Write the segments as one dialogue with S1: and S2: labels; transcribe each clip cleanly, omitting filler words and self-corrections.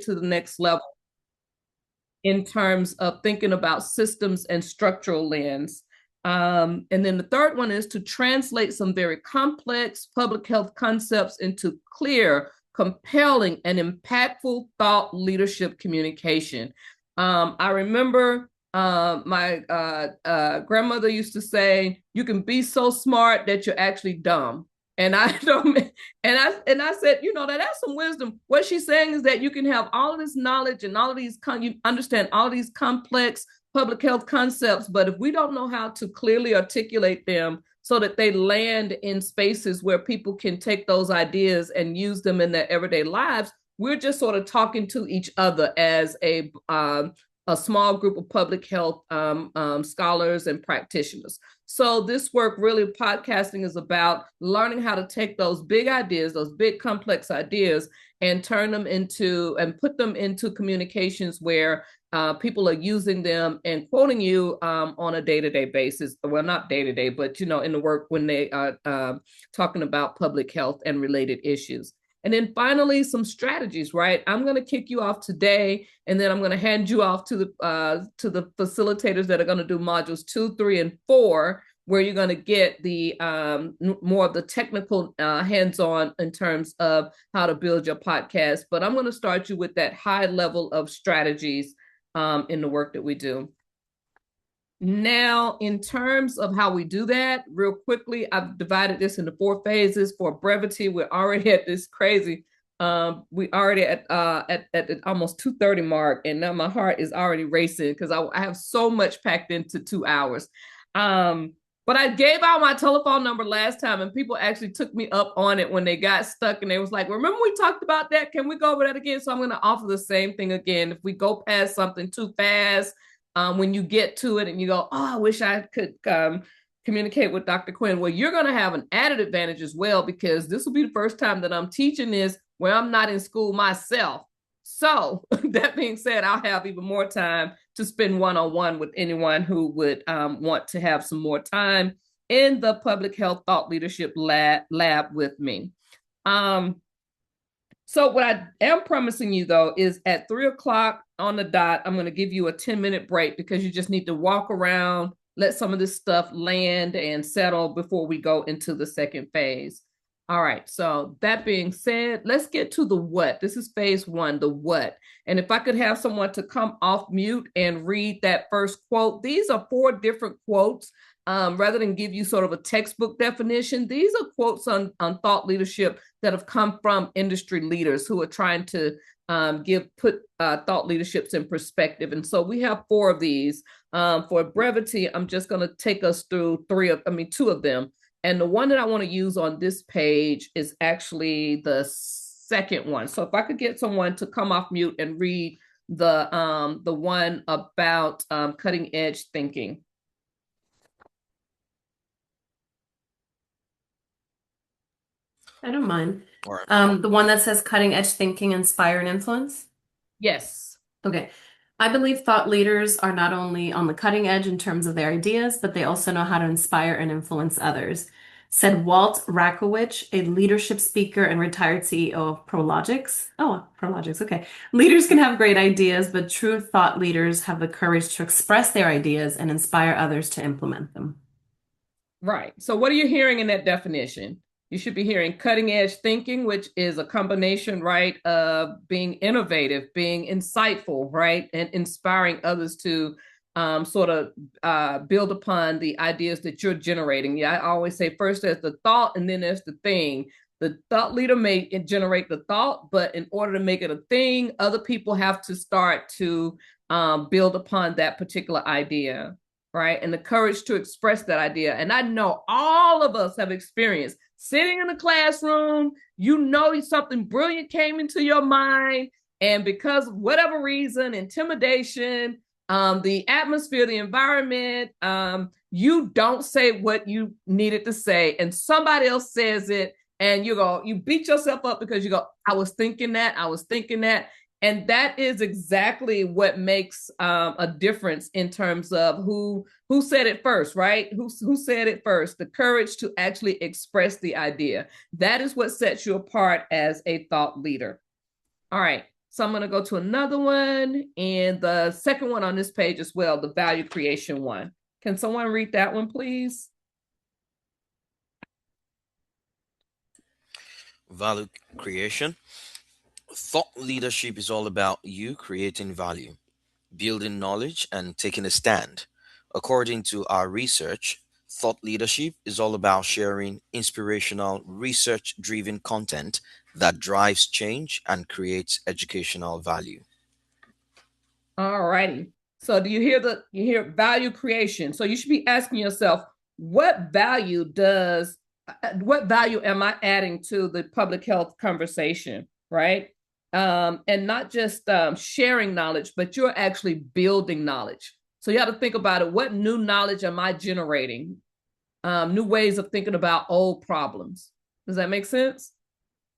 S1: to the next level in terms of thinking about systems and structural lens. And then the third one is to translate some very complex public health concepts into clear, compelling, and impactful thought leadership communication. I remember my grandmother used to say, "You can be so smart that you're actually dumb." And I don't, and I said, that's some wisdom. What she's saying is that you can have all of this knowledge and all of these, you understand all of these complex public health concepts, but if we don't know how to clearly articulate them so that they land in spaces where people can take those ideas and use them in their everyday lives, we're just sort of talking to each other as a small group of public health scholars and practitioners. So this work, really, podcasting is about learning how to take those big ideas, those big complex ideas, and turn them into and put them into communications where people are using them and quoting you on a day-to-day basis. Well, not day-to-day, but in the work when they are talking about public health and related issues. And then finally, some strategies, right? I'm going to kick you off today, and then I'm going to hand you off to the facilitators that are going to do modules 2, 3, and 4, where you're going to get the more of the technical hands-on in terms of how to build your podcast. But I'm going to start you with that high level of strategies in the work that we do. Now, in terms of how we do that, real quickly, I've divided this into 4 phases for brevity. We're already at this crazy. We already at the almost 2:30 mark, and now my heart is already racing because I have so much packed into 2 hours. But I gave out my telephone number last time, and people actually took me up on it when they got stuck, and they was like, "Remember we talked about that? Can we go over that again?" So I'm going to offer the same thing again. If we go past something too fast, when you get to it and you go, "Oh, I wish I could communicate with Dr. Quinn," well, you're going to have an added advantage as well, because this will be the first time that I'm teaching this where I'm not in school myself. So that being said, I'll have even more time to spend one-on-one with anyone who would want to have some more time in the Public Health Thought Leadership lab with me. So what I am promising you, though, is at 3 o'clock on the dot, I'm going to give you a 10-minute break, because you just need to walk around, let some of this stuff land and settle before we go into the second phase. All right. So that being said, let's get to the what. This is phase 1, the what. And if I could have someone to come off mute and read that first quote. These are 4 different quotes. Rather than give you sort of a textbook definition, these are quotes on thought leadership that have come from industry leaders who are trying to put thought leaderships in perspective. And so we have 4 of these. For brevity, I'm just going to take us through 2 of them. And the one that I want to use on this page is actually the second one. So if I could get someone to come off mute and read the one about cutting edge thinking.
S2: I don't mind. The one that says cutting edge thinking, inspire, and influence?
S1: Yes.
S2: Okay. I believe thought leaders are not only on the cutting edge in terms of their ideas, but they also know how to inspire and influence others. Said Walt Rakowich, a leadership speaker and retired CEO of Prologix. Oh, Prologix, okay. Leaders can have great ideas, but true thought leaders have the courage to express their ideas and inspire others to implement them.
S1: Right. So what are you hearing in that definition? You should be hearing cutting edge thinking, which is a combination, right, of being innovative, being insightful, right, and inspiring others to sort of build upon the ideas that you're generating. Yeah, I always say first there's the thought and then there's the thing. The thought leader may generate the thought, but in order to make it a thing, other people have to start to build upon that particular idea, right? And the courage to express that idea. And I know all of us have experienced sitting in the classroom, something brilliant came into your mind, and because of whatever reason, intimidation, the atmosphere, the environment, you don't say what you needed to say, and somebody else says it, and you beat yourself up because you go, I was thinking that. And that is exactly what makes a difference in terms of who said it first, right? Who said it first? The courage to actually express the idea. That is what sets you apart as a thought leader. All right. So I'm going to go to another one, and the second one on this page as well, the value creation one. Can someone read that one, please?
S3: Value creation. Thought leadership is all about you creating value, building knowledge, and taking a stand. According to our research, thought leadership is all about sharing inspirational, research driven content that drives change and creates educational value.
S1: All righty. So do you hear value creation? So you should be asking yourself, what value am I adding to the public health conversation, right? And not just sharing knowledge, but you're actually building knowledge. So you have to think about it. What new knowledge am I generating? New ways of thinking about old problems. Does that make sense?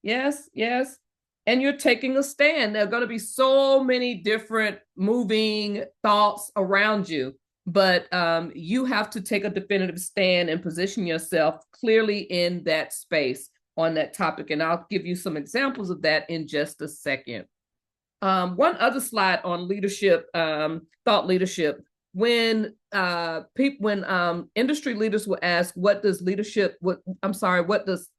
S1: Yes, yes. And you're taking a stand. There are going to be so many different moving thoughts around you, but you have to take a definitive stand and position yourself clearly in that space on that topic. And I'll give you some examples of that in just a second. One other slide on leadership, thought leadership. When industry leaders will ask, what does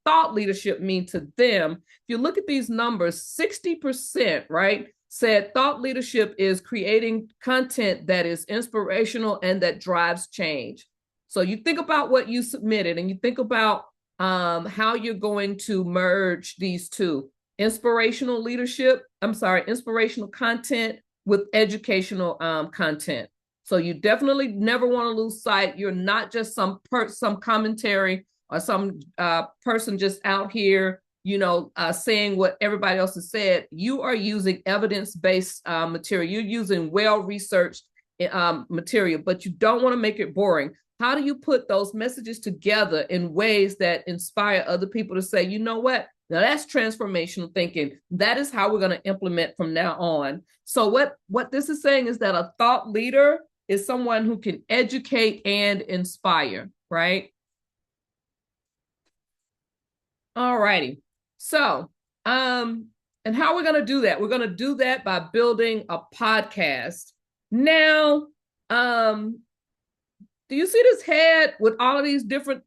S1: thought leadership mean to them? If you look at these numbers, 60%, right, said thought leadership is creating content that is inspirational and that drives change. So you think about what you submitted, and you think about how you're going to merge these two: inspirational content with educational content. So you definitely never want to lose sight. You're not just some commentary or some person just out here, saying what everybody else has said. You are using evidence-based material. You're using well-researched material, but you don't want to make it boring. How do you put those messages together in ways that inspire other people to say, you know what? Now that's transformational thinking. That is how we're going to implement from now on. So what this is saying is that a thought leader is someone who can educate and inspire, right? All righty. So, and how we're going to do that? We're going to do that by building a podcast. Now, do you see this head with all of these different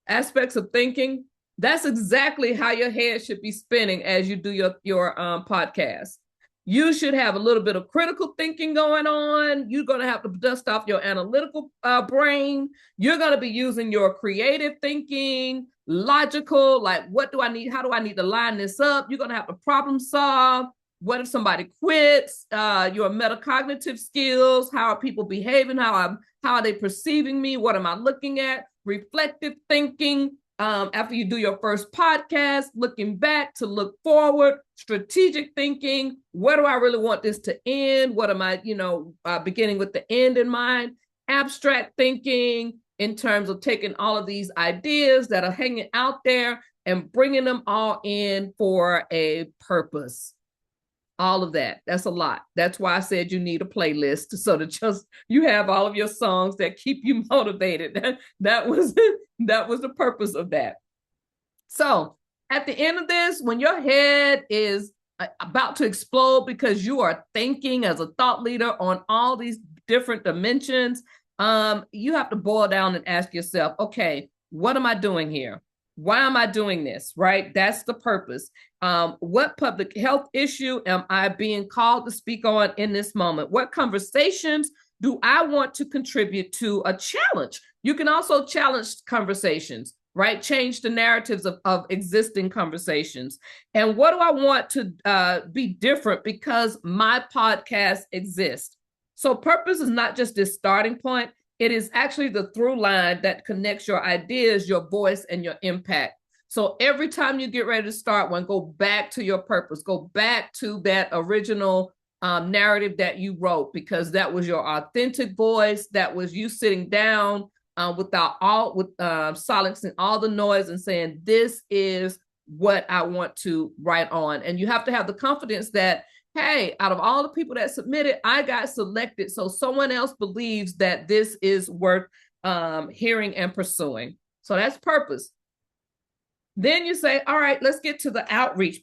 S1: aspects of thinking? That's exactly how your head should be spinning as you do your podcast. You should have a little bit of critical thinking going on. You're going to have to dust off your analytical brain. You're going to be using your creative thinking, logical, like what do I need? How do I need to line this up? You're going to have to problem solve. What if somebody quits? Your metacognitive skills. How are people behaving? How are they perceiving me? What am I looking at? Reflective thinking. After you do your first podcast, looking back to look forward, strategic thinking. Where do I really want this to end? What am I, beginning with the end in mind? Abstract thinking in terms of taking all of these ideas that are hanging out there and bringing them all in for a purpose. All of that. That's a lot. That's why I said you need a playlist so that you have all of your songs that keep you motivated. That was the purpose of that. So at the end of this, when your head is about to explode because you are thinking as a thought leader on all these different dimensions, you have to boil down and ask yourself, okay, what am I doing here? Why am I doing this? Right? That's the purpose. What public health issue am I being called to speak on in this moment? What conversations do I want to contribute to a challenge? You can also challenge conversations, right? Change the narratives of existing conversations. And what do I want to be different because my podcast exists? So purpose is not just this starting point. It is actually the through line that connects your ideas, your voice, and your impact. So every time you get ready to start one, go back to your purpose. Go back to that original narrative that you wrote, because that was your authentic voice. That was you sitting down silencing all the noise and saying, this is what I want to write on. And you have to have the confidence that, hey, out of all the people that submitted, I got selected. So someone else believes that this is worth hearing and pursuing. So that's purpose. Then you say, all right, let's get to the outreach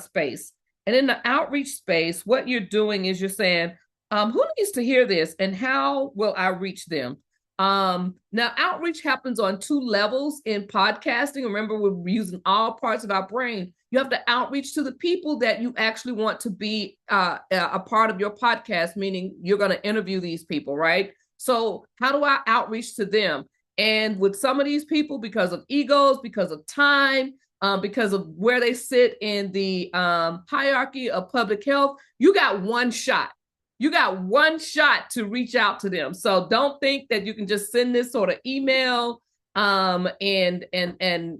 S1: space. And in the outreach space, what you're doing is you're saying, who needs to hear this and how will I reach them? Now, outreach happens on two levels in podcasting. Remember, we're using all parts of our brain. You have to outreach to the people that you actually want to be a part of your podcast, meaning you're going to interview these people, right? So, how do I outreach to them? And with some of these people, because of egos, because of time, because of where they sit in the hierarchy of public health, you got one shot. You got one shot to reach out to them. So don't think that you can just send this sort of email. When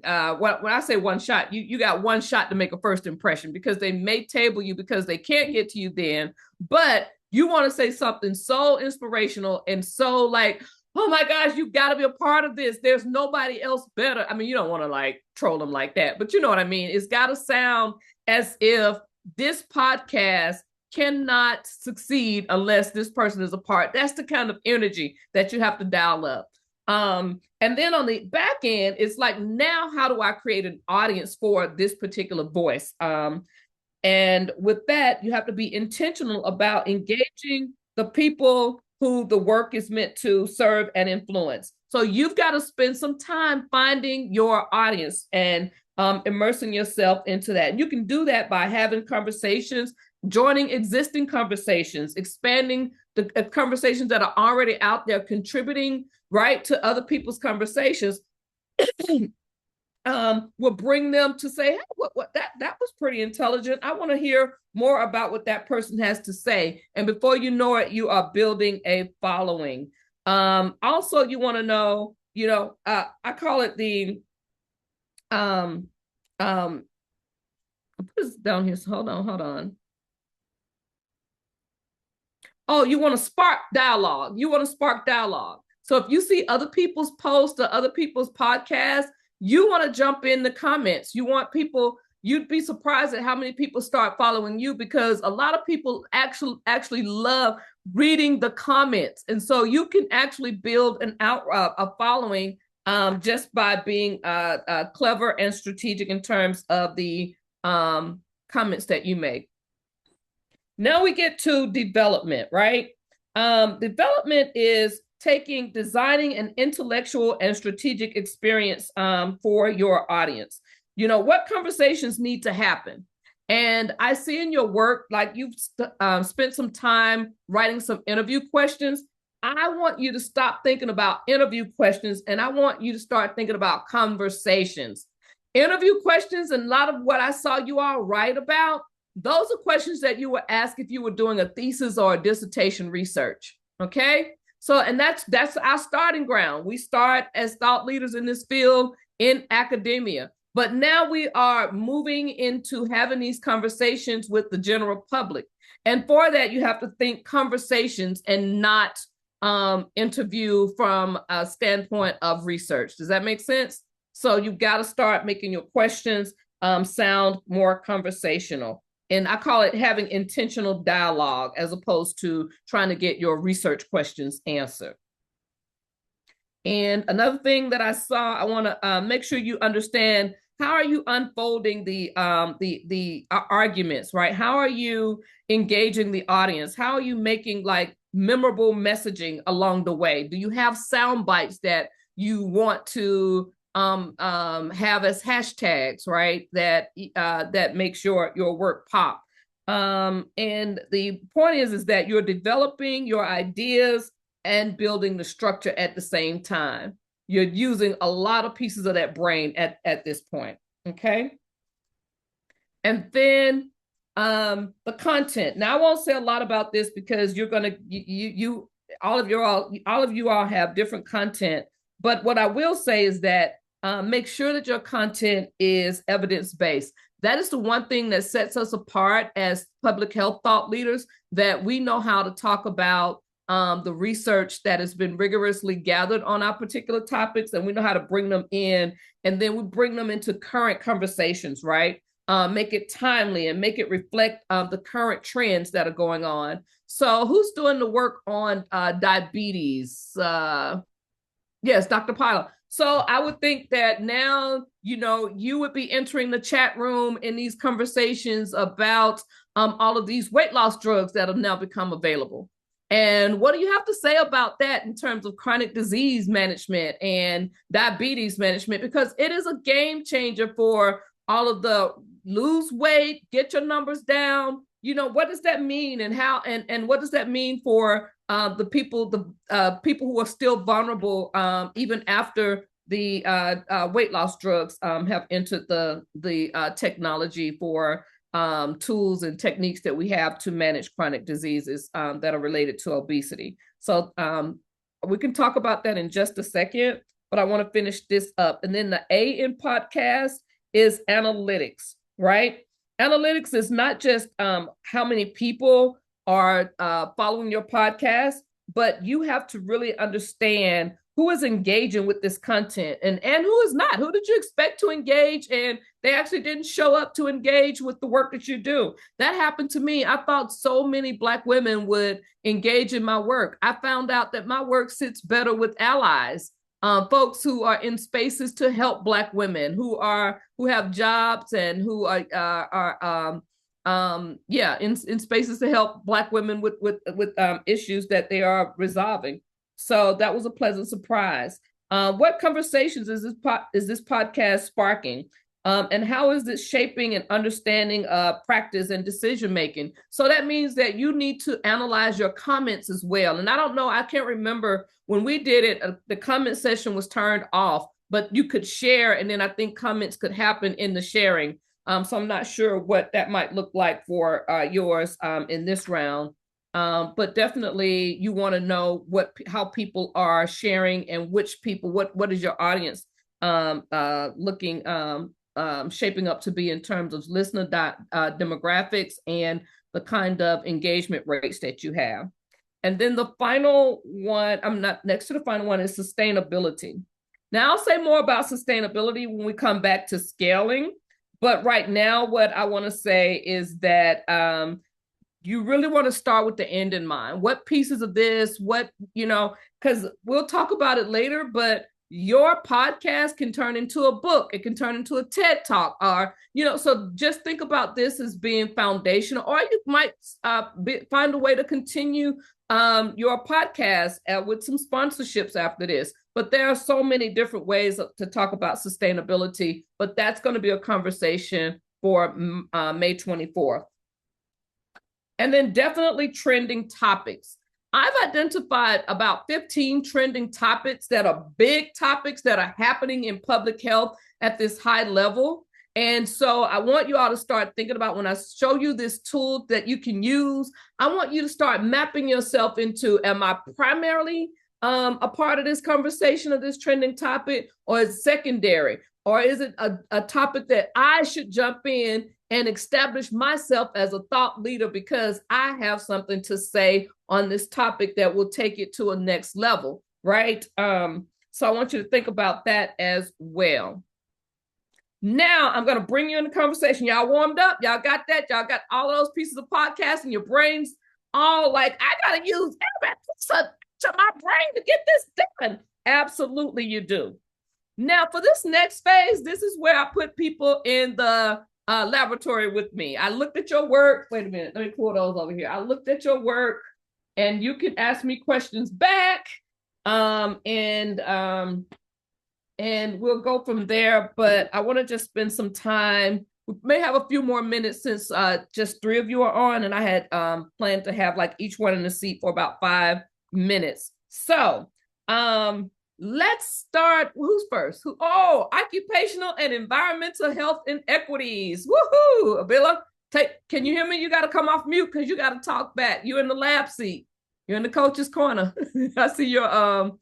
S1: I say one shot, you got one shot to make a first impression, because they may table you because they can't get to you then. But you want to say something so inspirational and so like, oh my gosh, you got to be a part of this. There's nobody else better. I mean, you don't want to like troll them like that, but you know what I mean? It's got to sound as if this podcast cannot succeed unless this person is a part. That's the kind of energy that you have to dial up. And then on the back end, it's like, now how do I create an audience for this particular voice? And with that, you have to be intentional about engaging the people who the work is meant to serve and influence. So you've got to spend some time finding your audience and immersing yourself into that. And you can do that by having conversations, joining existing conversations, expanding the conversations that are already out there, contributing right to other people's conversations. Will bring them to say, hey, what that was pretty intelligent. I want to hear more about what that person has to say. And before you know it, you are building a following. Also, you want to know, I call it the I put this down here. So hold on. Oh, you want to spark dialogue. So if you see other people's posts or other people's podcasts, you want to jump in the comments. You want people, you'd be surprised at how many people start following you, because a lot of people actually love reading the comments. And so you can actually build a following just by being clever and strategic in terms of the comments that you make. Now we get to development, right? Development is designing an intellectual and strategic experience for your audience. What conversations need to happen? And I see in your work, like you've spent some time writing some interview questions. I want you to stop thinking about interview questions, and I want you to start thinking about conversations. Interview questions, and a lot of what I saw you all write about, those are questions that you would ask if you were doing a thesis or a dissertation research, okay? So, and that's our starting ground. We start as thought leaders in this field in academia, but now we are moving into having these conversations with the general public. And for that, you have to think conversations and not interview from a standpoint of research. Does that make sense? So you've got to start making your questions sound more conversational. And I call it having intentional dialogue as opposed to trying to get your research questions answered. And another thing that I saw, I want to make sure you understand, how are you unfolding the arguments, right? How are you engaging the audience? How are you making like memorable messaging along the way? Do you have sound bites that you want to have as hashtags, right? That makes your work pop. And the point is that you're developing your ideas and building the structure at the same time. You're using a lot of pieces of that brain at this point. Okay. And then the content. Now I won't say a lot about this because you're gonna all of you all have different content. But what I will say is that make sure that your content is evidence-based. That is the one thing that sets us apart as public health thought leaders, that we know how to talk about the research that has been rigorously gathered on our particular topics, and we know how to bring them in, and then we bring them into current conversations, right? Make it timely and make it reflect the current trends that are going on. So who's doing the work on diabetes? Yes, Dr. Pilo. So I would think that now, you would be entering the chat room in these conversations about all of these weight loss drugs that have now become available. And what do you have to say about that in terms of chronic disease management and diabetes management? Because it is a game changer for all of the lose weight, get your numbers down. What does that mean, and how, and what does that mean for the people who are still vulnerable even after the weight loss drugs have entered the technology for tools and techniques that we have to manage chronic diseases that are related to obesity. So we can talk about that in just a second, but I want to finish this up. And then the A in podcast is analytics, right? Analytics is not just how many people are following your podcast, but you have to really understand who is engaging with this content and who is not. Who did you expect to engage and they actually didn't show up to engage with the work that you do? That happened to me. I thought so many Black women would engage in my work. I found out that my work sits better with allies, folks who are in spaces to help Black women who have jobs and who are in spaces to help Black women with issues that they are resolving. So that was a pleasant surprise. What conversations is this podcast sparking? And how is this shaping and understanding practice and decision making? So that means that you need to analyze your comments as well. And I don't know, I can't remember when we did it, the comment session was turned off, but you could share, and then I think comments could happen in the sharing. So I'm not sure what that might look like for yours in this round. But definitely you want to know how people are sharing and which people, what is your audience looking shaping up to be in terms of listener demographics and the kind of engagement rates that you have. And then the final one, next to the final one is sustainability. Now I'll say more about sustainability when we come back to scaling. But right now, what I want to say is that you really want to start with the end in mind. What pieces of this, because we'll talk about it later, but your podcast can turn into a book. It can turn into a TED Talk, or, so just think about this as being foundational, or you might find a way to continue your podcast with some sponsorships after this. But there are so many different ways to talk about sustainability, but that's going to be a conversation for May 24th. And then definitely trending topics. I've identified about 15 trending topics that are big topics that are happening in public health at this high level. And so I want you all to start thinking about, when I show you this tool that you can use, I want you to start mapping yourself into, am I primarily a part of this conversation of this trending topic, or is it secondary? Or is it a topic that I should jump in and establish myself as a thought leader because I have something to say on this topic that will take it to a next level, right? So I want you to think about that as well. Now I'm going to bring you in the conversation. Y'all warmed up? Y'all got that? Y'all got all those pieces of podcast in your brains all like, I got to use to my brain to get this done. Absolutely you do. Now for this next phase, this is where I put people in the laboratory with me. I looked at your work. Wait a minute. Let me pull those over here. I looked at your work and you can ask me questions back. And we'll go from there. But I want to just spend some time. We may have a few more minutes since just 3 of you are on, and I had planned to have like each one in the seat for about 5 minutes. So let's start. Who's first? Occupational and environmental health inequities. Woohoo! Abila, can you hear me? You got to come off mute because you got to talk back. You're in the lab seat. You're in the coach's corner. I see your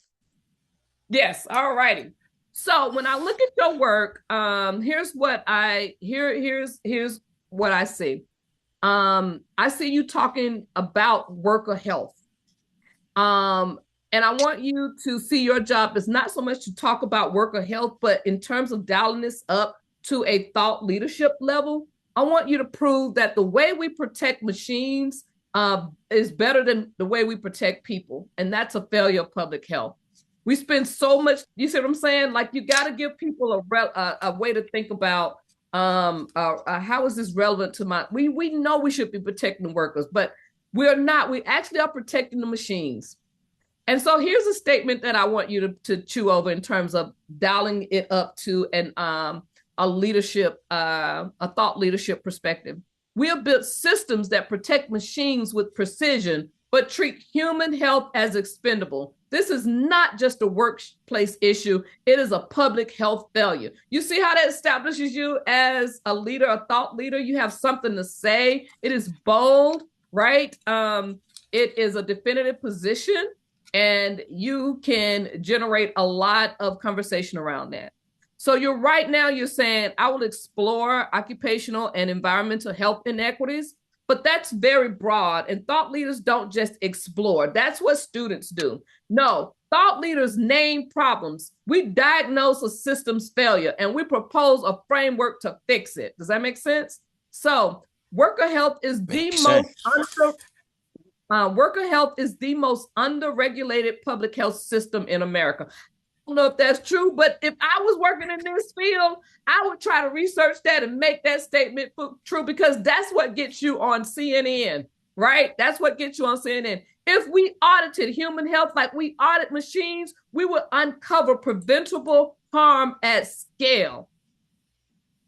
S1: yes. All righty. So when I look at your work, here's what I see. I see you talking about worker health. And I want you to see your job as not so much to talk about worker health, but in terms of dialing this up to a thought leadership level, I want you to prove that the way we protect machines is better than the way we protect people. And that's a failure of public health. We spend so much, you see what I'm saying? Like you got to give people a way to think about how is this relevant to we know we should be protecting the workers, but we're not. We actually are protecting the machines. And so here's a statement that I want you to chew over in terms of dialing it up to a leadership, a thought leadership perspective. We have built systems that protect machines with precision, but treat human health as expendable. This is not just a workplace issue. It is a public health failure. You see how that establishes you as a leader, a thought leader? You have something to say. It is bold, right? It is a definitive position, and you can generate a lot of conversation around that. So you're saying, I will explore occupational and environmental health inequities, but that's very broad. And thought leaders don't just explore. That's what students do. No, thought leaders name problems. We diagnose a system's failure and we propose a framework to fix it. Does that make sense? So worker health is the worker health is the most underregulated public health system in America. I don't know if that's true, but if I was working in this field, I would try to research that and make that statement true, because that's what gets you on CNN, right? That's what gets you on CNN. If we audited human health like we audit machines, we would uncover preventable harm at scale,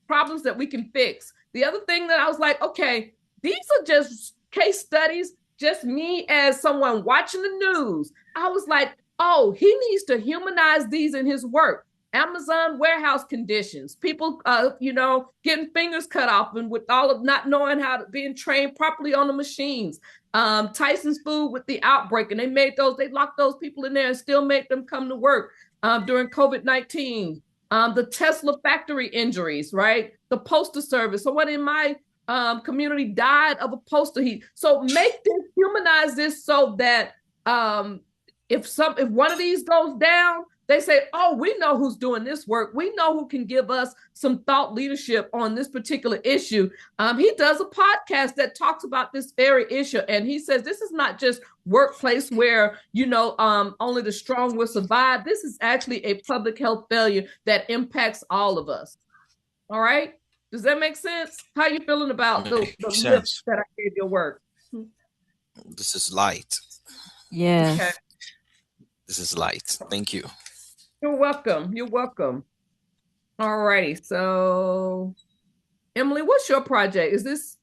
S1: problems that we can fix. The other thing that I was like, okay, these are just case studies, just me as someone watching the news. I was like, oh, he needs to humanize these in his work. Amazon warehouse conditions, people, getting fingers cut off and with all of not knowing how to being trained properly on the machines. Tyson's Food with the outbreak, and they locked those people in there and still made them come to work during COVID-19. The Tesla factory injuries, right? The postal service. Someone in my community died of a postal heat. So humanize this so that if one of these goes down, they say, oh, we know who's doing this work. We know who can give us some thought leadership on this particular issue. He does a podcast that talks about this very issue. And he says, this is not just workplace where, only the strong will survive. This is actually a public health failure that impacts all of us. All right. Does that make sense? How are you feeling about the lifts that I gave your work?
S3: This is light.
S2: Yeah.
S1: Okay.
S3: This is light. Thank you.
S1: You're welcome. You're welcome. All righty. So, Emily, what's your project? Whose is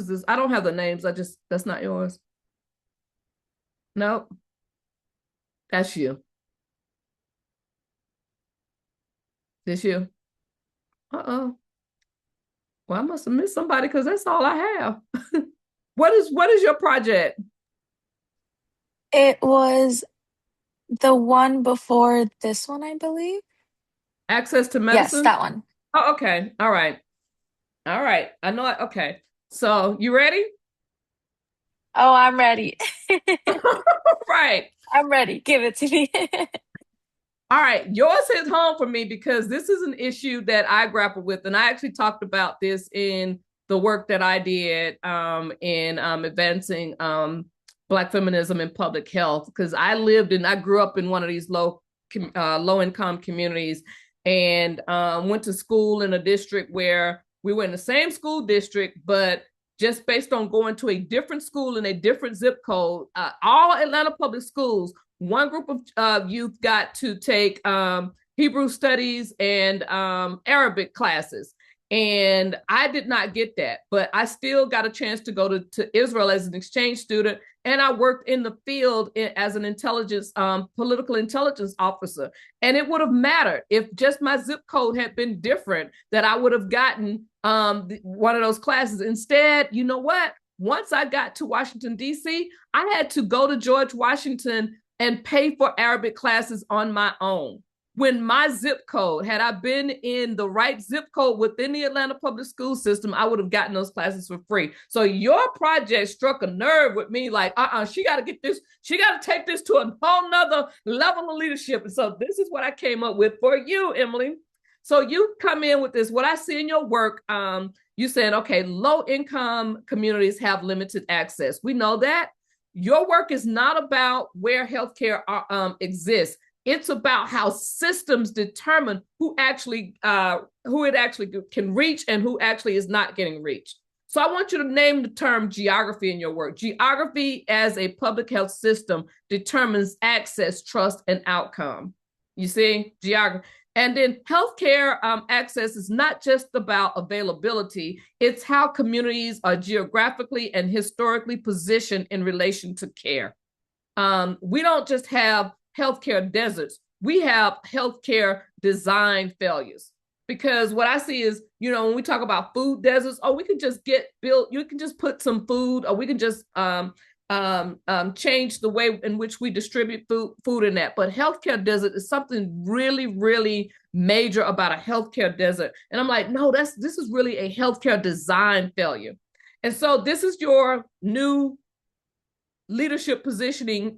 S1: this? I don't have the names. That's not yours. Nope. That's you. This you? Uh-oh. Well, I must have missed somebody because that's all I have. What is your project?
S4: It was the one before this one, I believe.
S1: Access to medicine?
S4: Yes, that one.
S1: Oh, okay. All right. I know. Okay. So you ready?
S4: Oh, I'm ready.
S1: Right.
S4: I'm ready. Give it to me.
S1: All right. Yours hits home for me because this is an issue that I grapple with. And I actually talked about this in the work that I did in advancing Black feminism and public health, because I grew up in one of these low income communities, and went to school in a district where we were in the same school district, but just based on going to a different school in a different zip code, all Atlanta public schools, one group of youth got to take Hebrew studies and Arabic classes. And I did not get that, but I still got a chance to go to Israel as an exchange student. And I worked in the field as an political intelligence officer. And it would have mattered if just my zip code had been different, that I would have gotten one of those classes. Instead, you know what? Once I got to Washington, D.C., I had to go to George Washington and pay for Arabic classes on my own. When my zip code, had I been in the right zip code within the Atlanta public school system, I would have gotten those classes for free. So your project struck a nerve with me, like, she got to get this, she got to take this to a whole nother level of leadership. And so this is what I came up with for you, Emily. So you come in with this, what I see in your work, you saying, okay, low income communities have limited access. We know that. Your work is not about where healthcare exists. It's about how systems determine who it actually can reach and who actually is not getting reached. So I want you to name the term geography in your work. Geography as a public health system determines access, trust, and outcome. You see, geography. And then healthcare access is not just about availability, it's how communities are geographically and historically positioned in relation to care. We don't just have healthcare deserts, we have healthcare design failures. Because what I see is, when we talk about food deserts, we can just you can just put some food, or we can just change the way in which we distribute food in that. But healthcare desert is something really, really major about a healthcare desert. And I'm like, no, this is really a healthcare design failure. And so this is your new leadership positioning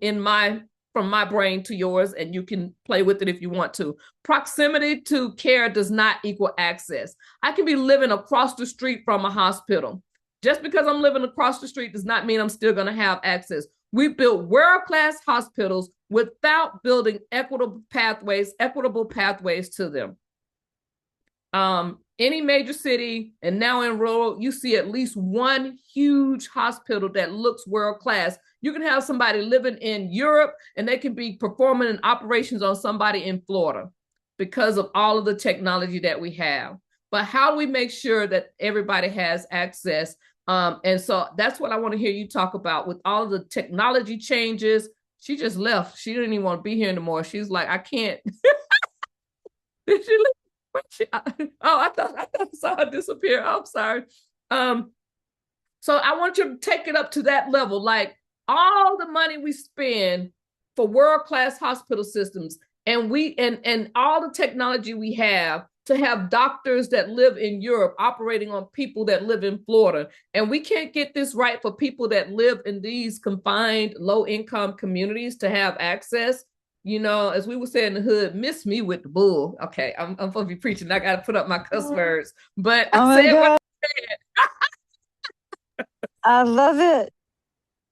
S1: from my brain to yours, and you can play with it if you want to. Proximity to care does not equal access. I can be living across the street from a hospital. Just because I'm living across the street does not mean I'm still going to have access. We built world-class hospitals without building equitable pathways to them. Any major city, and now in rural, you see at least one huge hospital that looks world-class. You can have somebody living in Europe and they can be performing in operations on somebody in Florida because of all of the technology that we have. But how do we make sure that everybody has access? And so that's what I want to hear you talk about with all of the technology changes. She just left. She didn't even want to be here anymore. She's like, I can't. Did she leave? I thought I saw her disappear. I'm sorry. So I want you to take it up to that level. Like, all the money we spend for world-class hospital systems, and all the technology we have to have doctors that live in Europe operating on people that live in Florida, and we can't get this right for people that live in these confined, low-income communities to have access. As we would say in the hood, miss me with the bull. Okay, I'm supposed to be preaching. I got to put up my cuss words, but I said what I said.
S5: I love it.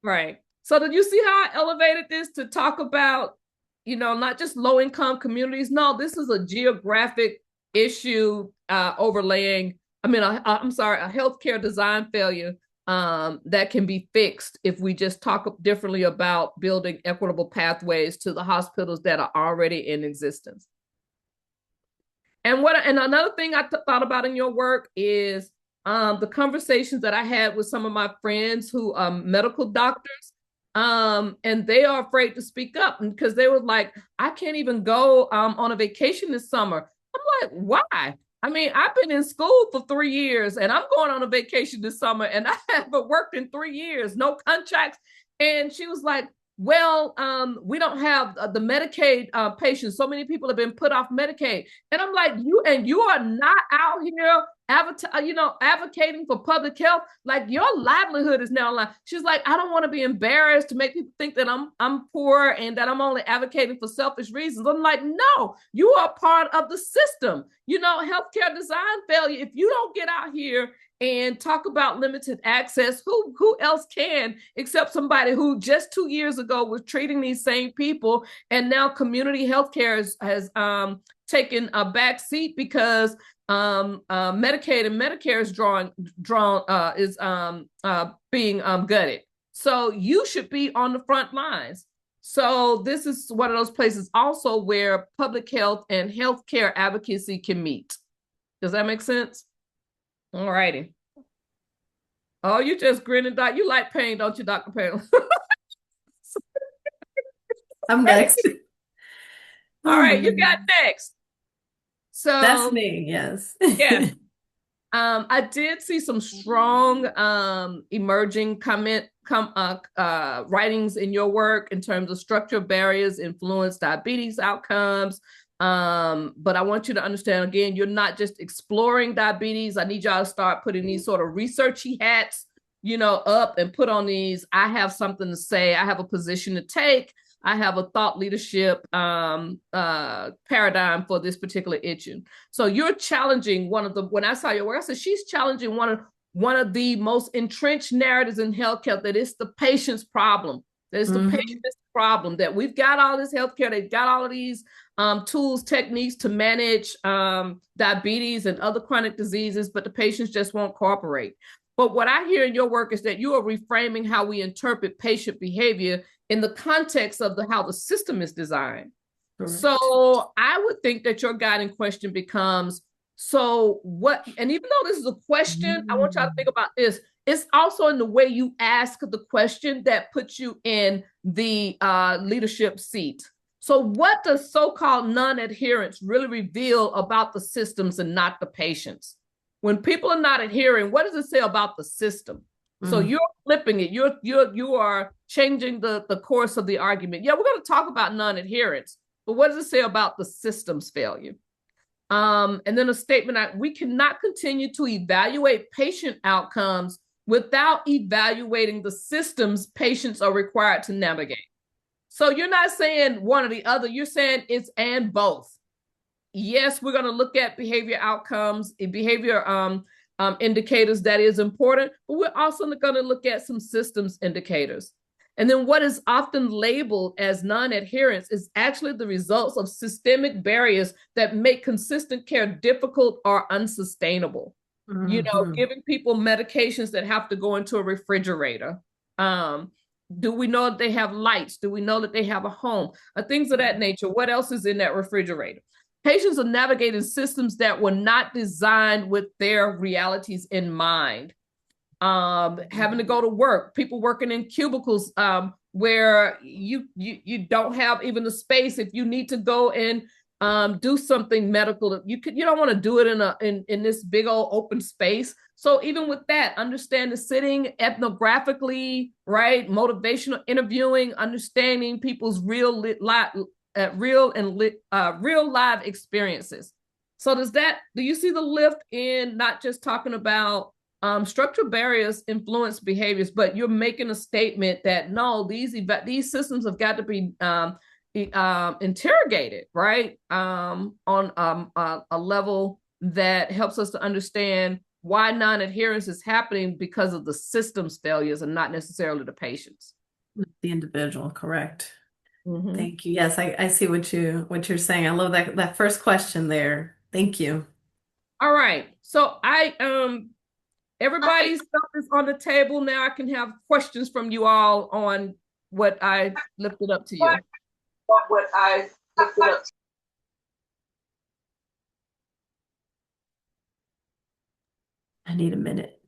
S1: Right. So did you see how I elevated this to talk about, not just low-income communities? No, this is a geographic issue overlaying, a healthcare design failure that can be fixed if we just talk differently about building equitable pathways to the hospitals that are already in existence. And another thing I thought about in your work is the conversations that I had with some of my friends who are medical doctors, and they are afraid to speak up because they were like, I can't even go on a vacation this summer. I'm like, why? I mean, I've been in school for 3 years and I'm going on a vacation this summer and I haven't worked in 3 years, no contracts. And she was like, well, we don't have the Medicaid patients. So many people have been put off Medicaid. And I'm like, you are not out here advocating for public health. Like, your livelihood is now online. She's like, I don't want to be embarrassed to make people think that I'm poor and that I'm only advocating for selfish reasons. I'm like, no, you are part of the system. Healthcare design failure. If you don't get out here and talk about limited access, who else can except somebody who just 2 years ago was treating these same people, and now community healthcare has taken a back seat because Medicaid and Medicare is being gutted. So you should be on the front lines. So this is one of those places also where public health and healthcare advocacy can meet. Does that make sense? All righty. Oh, you just grinning, Doc. You like pain, don't you, Dr. Payne?
S2: I'm next.
S1: All right, you got next. So
S2: that's me, yes.
S1: Yeah. I did see some strong emerging writings in your work in terms of structural barriers influence diabetes outcomes. But I want you to understand, again, you're not just exploring diabetes. I need y'all to start putting these sort of researchy hats, up and put on these. I have something to say. I have a position to take. I have a thought leadership paradigm for this particular issue. So you're challenging when I saw your work, I said, she's challenging one of the most entrenched narratives in healthcare, that it's the patient's problem. that it's the patient's problem, that we've got all this healthcare, they've got all of these tools, techniques to manage diabetes and other chronic diseases, but the patients just won't cooperate. But what I hear in your work is that you are reframing how we interpret patient behavior in the context of how the system is designed. Correct. So I would think that your guiding question becomes, so what, and even though this is a question, I want y'all to think about this. It's also in the way you ask the question that puts you in the leadership seat. So what does so-called non-adherence really reveal about the systems and not the patients? When people are not adhering, what does it say about the system? So you're flipping it. You are changing the course of the argument. Yeah, we're going to talk about non-adherence, but what does it say about the system's failure? And then a statement, we cannot continue to evaluate patient outcomes without evaluating the systems patients are required to navigate. So you're not saying one or the other, you're saying it's and both. Yes, we're going to look at behavior outcomes, behavior indicators, that is important, but we're also going to look at some systems indicators. And then what is often labeled as non-adherence is actually the results of systemic barriers that make consistent care difficult or unsustainable. You know, giving people medications that have to go into a refrigerator. Do we know that they have lights? Do we know that they have a home? Things of that nature. What else is in that refrigerator? Patients are navigating systems that were not designed with their realities in mind. Having to go to work, people working in cubicles where you don't have even the space if you need to go and do something medical. You don't want to do it in this big old open space. So even with that, understand the sitting ethnographically, right? Motivational interviewing, understanding people's real live experiences. So do you see the lift in not just talking about structural barriers influence behaviors, but you're making a statement that no, these systems have got to be interrogated, right? On a level that helps us to understand why non-adherence is happening because of the system's failures and not necessarily the patient's.
S2: The individual, correct. Thank you. Yes, I see what you're saying. I love that first question there. Thank you.
S1: All right. So everybody's stuff is on the table now. I can have questions from you all on what I lifted up to you.
S2: I need a minute.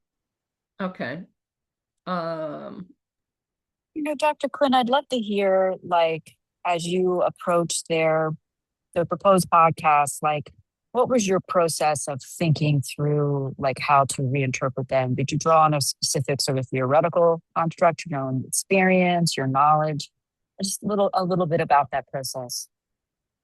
S1: Okay.
S5: Dr. Quinn, I'd love to hear, like, as you approach the proposed podcast, like, what was your process of thinking through, like, how to reinterpret them? Did you draw on a specific sort of theoretical construct, your own experience, your knowledge? Just a little bit about that process.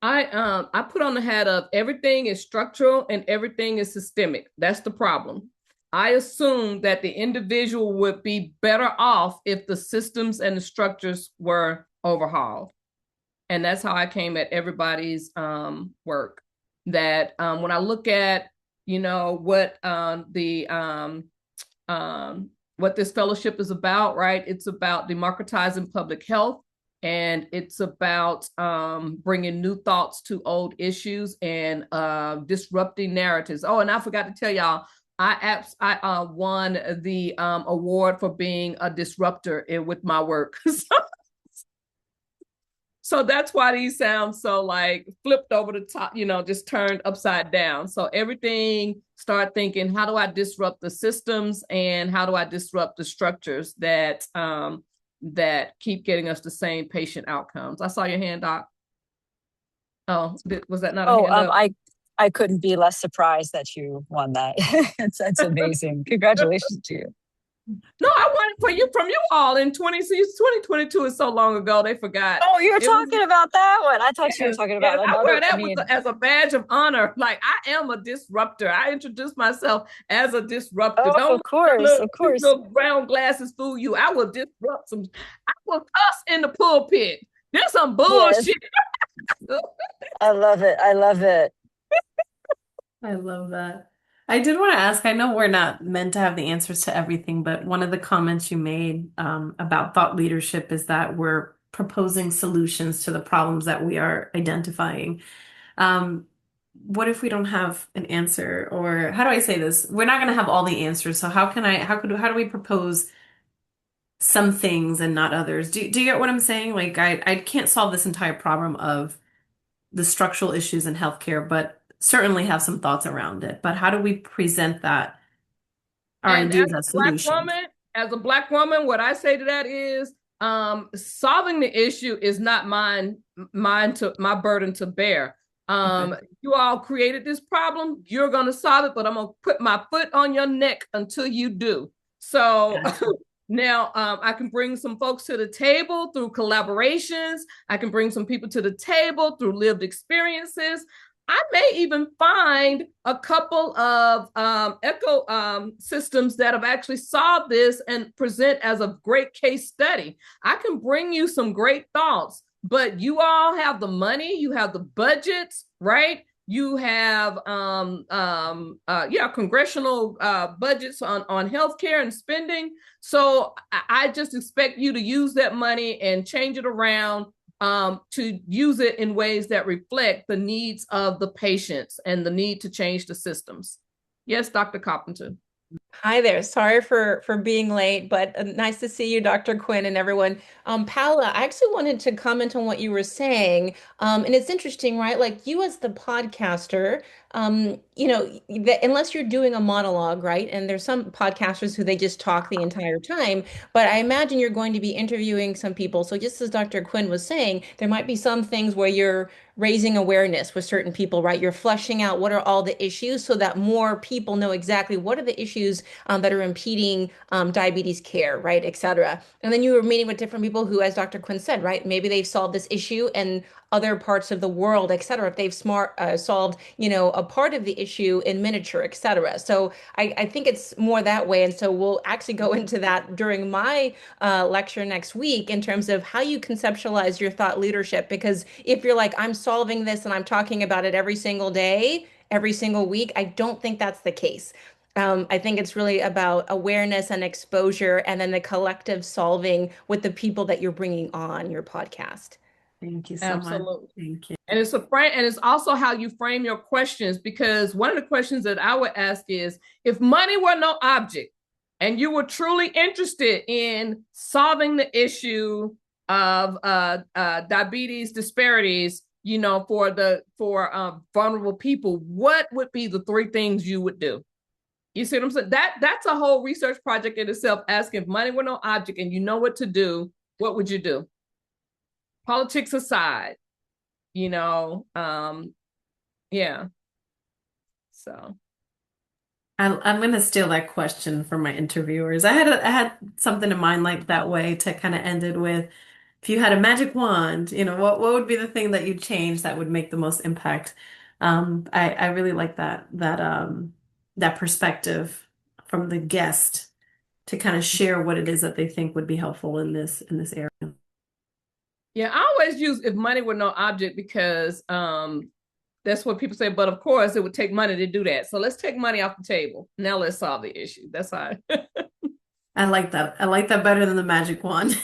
S1: I put on the hat of everything is structural and everything is systemic. That's the problem. I assumed that the individual would be better off if the systems and the structures were overhauled. And that's how I came at everybody's work. That when I look at, what what this fellowship is about, right? It's about democratizing public health, and it's about bringing new thoughts to old issues and disrupting narratives. Oh, and I forgot to tell y'all, I won the award for being a disruptor with my work. So that's why these sound so like flipped over the top, just turned upside down. So everything, start thinking, how do I disrupt the systems and how do I disrupt the structures that keep getting us the same patient outcomes? I saw your hand, Doc. Oh, was that not a hand up?
S5: I couldn't be less surprised that you won that. That's amazing. Congratulations to you.
S1: No, I won from you all in 2022 is so long ago, they forgot.
S5: Oh, you're talking about that one. I thought you were talking about another.
S1: I wear that as a badge of honor. Like, I am a disruptor. I introduce myself as a disruptor.
S5: Oh, of course.
S1: Little brown glasses fool you. I will disrupt I will cuss in the pulpit. There's some bullshit.
S5: Yes. I love it.
S2: I love that. I did want to ask, I know we're not meant to have the answers to everything, but one of the comments you made about thought leadership is that we're proposing solutions to the problems that we are identifying. Um, what if we don't have an answer? Or how do I say this? We're not going to have all the answers. So how do we propose some things and not others? Do you get what I'm saying? Like I can't solve this entire problem of the structural issues in healthcare, but certainly have some thoughts around it. But how do we present that, our
S1: And
S2: ideas as solutions?
S1: as a black woman, what I say to that is, solving the issue is not my burden to bear.
S2: Okay.
S1: You all created this problem. You're going to solve it, but I'm going to put my foot on your neck until you do. So
S2: Gotcha.
S1: now, I can bring some folks to the table through collaborations. I can bring some people to the table through lived experiences. I may even find a couple of eco systems that have actually solved this and present as a great case study. I can bring you some great thoughts, but you all have the money, you have the budgets, right? You have congressional budgets on healthcare and spending. So I just expect you to use that money and change it around, to use it in ways that reflect the needs of the patients and the need to change the systems. Yes, Dr. Coppington.
S6: Hi there. Sorry for being late, but nice to see you, Dr. Quinn, and everyone. Paula, I actually wanted to comment on what you were saying. And it's interesting, right? Like you as the podcaster, unless you're doing a monologue, right? And there's some podcasters who they just talk the entire time, but I imagine you're going to be interviewing some people. So just as Dr. Quinn was saying, there might be some things where you're raising awareness with certain people, right? You're fleshing out what are all the issues so that more people know exactly what are the issues that are impeding diabetes care, right, et cetera. And then you were meeting with different people who, as Dr. Quinn said, right, maybe they've solved this issue in other parts of the world, et cetera. If they've solved, a part of the issue in miniature, et cetera. So I think it's more that way. And so we'll actually go into that during my lecture next week in terms of how you conceptualize your thought leadership. Because if you're like, I'm solving this and I'm talking about it every single day, every single week, I don't think that's the case. I think it's really about awareness and exposure and then the collective solving with the people that you're bringing on your podcast.
S2: Thank you so much.
S1: Absolutely.
S2: Thank you.
S1: And it's also how you frame your questions, because one of the questions that I would ask is, if money were no object and you were truly interested in solving the issue of diabetes disparities, for vulnerable people, what would be the three things you would do? You see what I'm saying? That's a whole research project in itself, asking if money were no object and you know what to do, what would you do? Politics aside, you know, yeah. So
S2: I'm going to steal that question from my interviewers. I had something in mind like that way to kind of end it with, if you had a magic wand, what would be the thing that you'd change that would make the most impact? I really like that perspective from the guest to kind of share what it is that they think would be helpful in this area.
S1: yeah, I always use if money were no object, because that's what people say, but of course it would take money to do that. So let's take money off the table. Now let's solve the issue. That's how
S2: I like that. I like that better than the magic wand.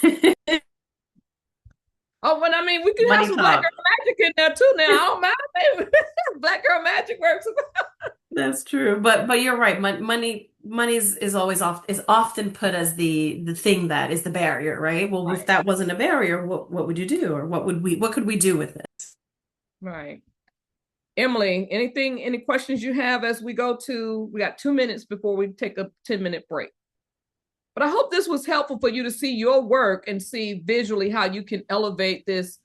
S1: Oh, but I mean, we can have
S2: Money
S1: some black girl
S2: talk.
S1: magic in there too now. I don't mind. Black girl magic works.
S2: That's true. But you're right. Money is always is often put as the thing that is the barrier, right? Well, if
S1: Right.
S2: that wasn't a barrier, what would you do? Or what could we do with it?
S1: Right. Emily, any questions you have as we we got 2 minutes before we take a 10-minute break. But I hope this was helpful for you to see your work and see visually how you can elevate this,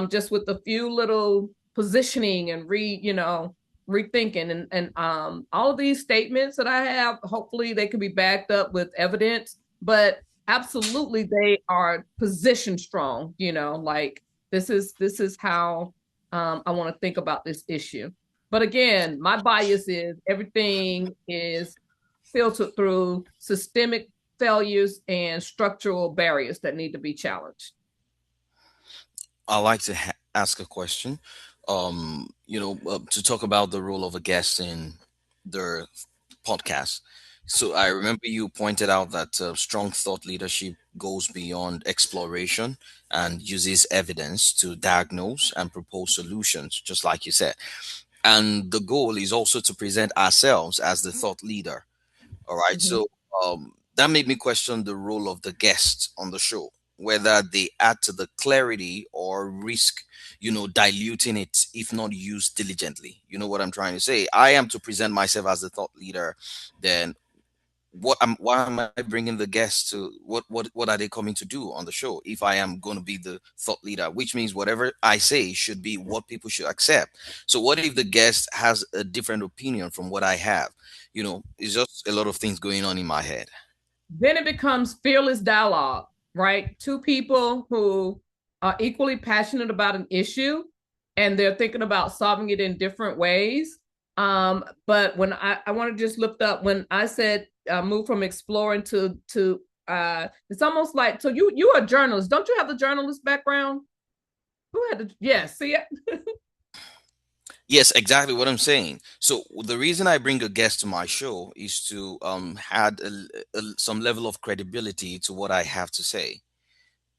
S1: just with a few little positioning and rethinking, and all of these statements that I have, hopefully they can be backed up with evidence, but absolutely they are position strong, like this is how I want to think about this issue. But again, my bias is everything is filtered through systemic failures and structural barriers that need to be challenged.
S3: I like to ask a question. To talk about the role of a guest in their podcast. So I remember you pointed out that strong thought leadership goes beyond exploration and uses evidence to diagnose and propose solutions, just like you said. And the goal is also to present ourselves as the thought leader. All right.
S1: Mhm.
S3: So that made me question the role of the guests on the show, whether they add to the clarity or risk, diluting it if not used diligently. You know what I'm trying to say? I am to present myself as the thought leader. Then why am I bringing the guests to what are they coming to do on the show if I am going to be the thought leader, which means whatever I say should be what people should accept. So what if the guest has a different opinion from what I have? It's just a lot of things going on in my head.
S1: Then it becomes fearless dialogue, right? Two people who are equally passionate about an issue and they're thinking about solving it in different ways. But when I want to just lift up when I said move from exploring to it's almost like, so you're a journalist. Don't you have the journalist background? Who had the, yes, see it?
S3: Yes, exactly what I'm saying. So the reason I bring a guest to my show is to add some level of credibility to what I have to say.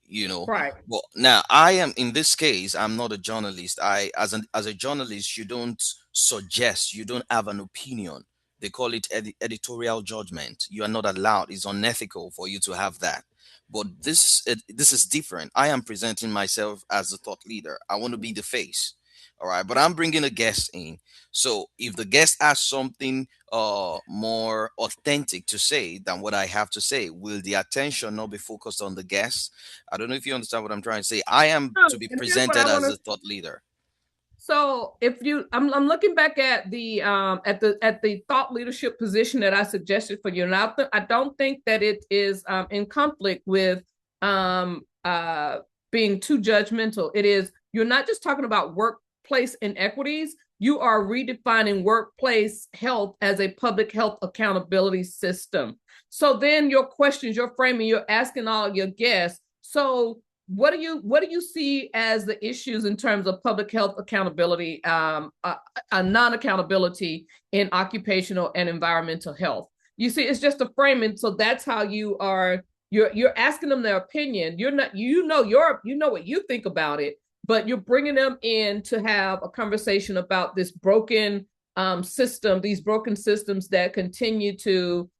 S3: you know
S1: Right.
S3: well, now I am, in this case, I'm not a journalist. I as a journalist, you don't suggest, you don't have an opinion. They call it editorial judgment. You are not allowed. It's unethical for you to have that. But this is different. I am presenting myself as a thought leader. I want to be the face. All right, but I'm bringing a guest in. So if the guest has something more authentic to say than what I have to say, will the attention not be focused on the guest? I don't know if you understand what I'm trying to say. I am
S1: No,
S3: to be
S1: and here's what I
S3: presented
S1: want
S3: as
S1: to.
S3: a thought leader.
S1: So if you, I'm looking back at the thought leadership position that I suggested for you, and I don't think that it is in conflict with um, uh, being too judgmental. It is, you're not just talking about workplace inequities. You are redefining workplace health as a public health accountability system. So then your questions, your framing, you're asking all your guests. So what do you see as the issues in terms of public health accountability, non-accountability in occupational and environmental health? You see, it's just a framing, so that's how you're asking them their opinion. You're not, what you think about it, but you're bringing them in to have a conversation about this broken system, these broken systems that continue to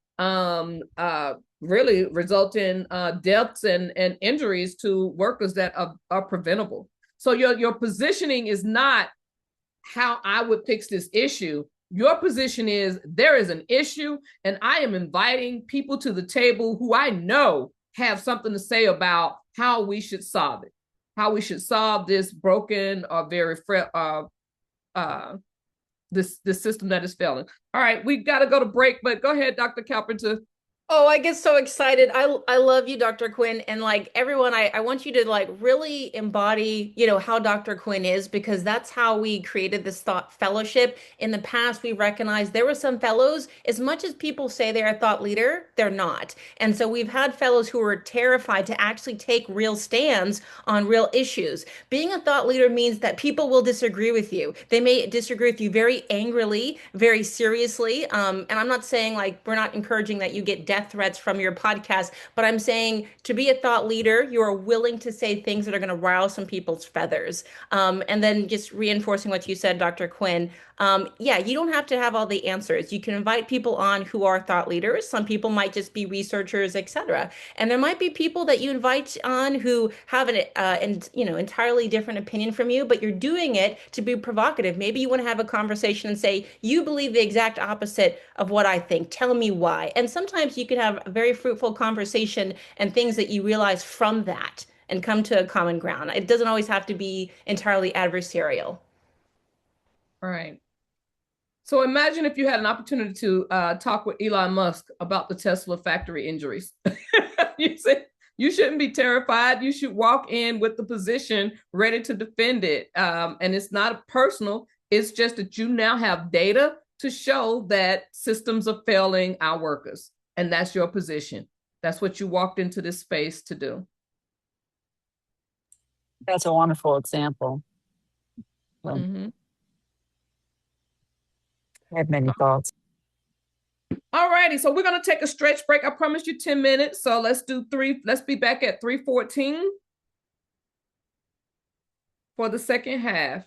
S1: really result in deaths and injuries to workers that are preventable. So your positioning is not how I would fix this issue. Your position is there is an issue, and I am inviting people to the table who I know have something to say about how we should solve it, how we should solve this broken or very this system that is failing. All right, we got to go to break, but go ahead, Dr. Carpenter.
S6: Oh, I get so excited. I love you, Dr. Quinn. And like everyone, I want you to like really embody, how Dr. Quinn is, because that's how we created this thought fellowship. In the past, we recognized there were some fellows, as much as people say they're a thought leader, they're not. And so we've had fellows who were terrified to actually take real stands on real issues. Being a thought leader means that people will disagree with you. They may disagree with you very angrily, very seriously. And I'm not saying like we're not encouraging that you get death threats from your podcast, but I'm saying to be a thought leader, you are willing to say things that are going to rile some people's feathers. And then just reinforcing what you said, Dr. Quinn. Yeah, you don't have to have all the answers. You can invite people on who are thought leaders. Some people might just be researchers, etc. And there might be people that you invite on who have entirely different opinion from you, but you're doing it to be provocative. Maybe you want to have a conversation and say, you believe the exact opposite of what I think. Tell me why. And sometimes you can have a very fruitful conversation and things that you realize from that and come to a common ground. It doesn't always have to be entirely adversarial.
S1: All right. So imagine if you had an opportunity to talk with Elon Musk about the Tesla factory injuries. You said you shouldn't be terrified. You should walk in with the position ready to defend it. And it's not personal. It's just that you now have data to show that systems are failing our workers. And that's your position. That's what you walked into this space to do.
S5: That's a wonderful example. Well,
S1: Mm-hmm.
S5: I have many thoughts.
S1: All righty, so we're gonna take a stretch break. I promised you 10 minutes, so let's be back at 3:14 for the second half.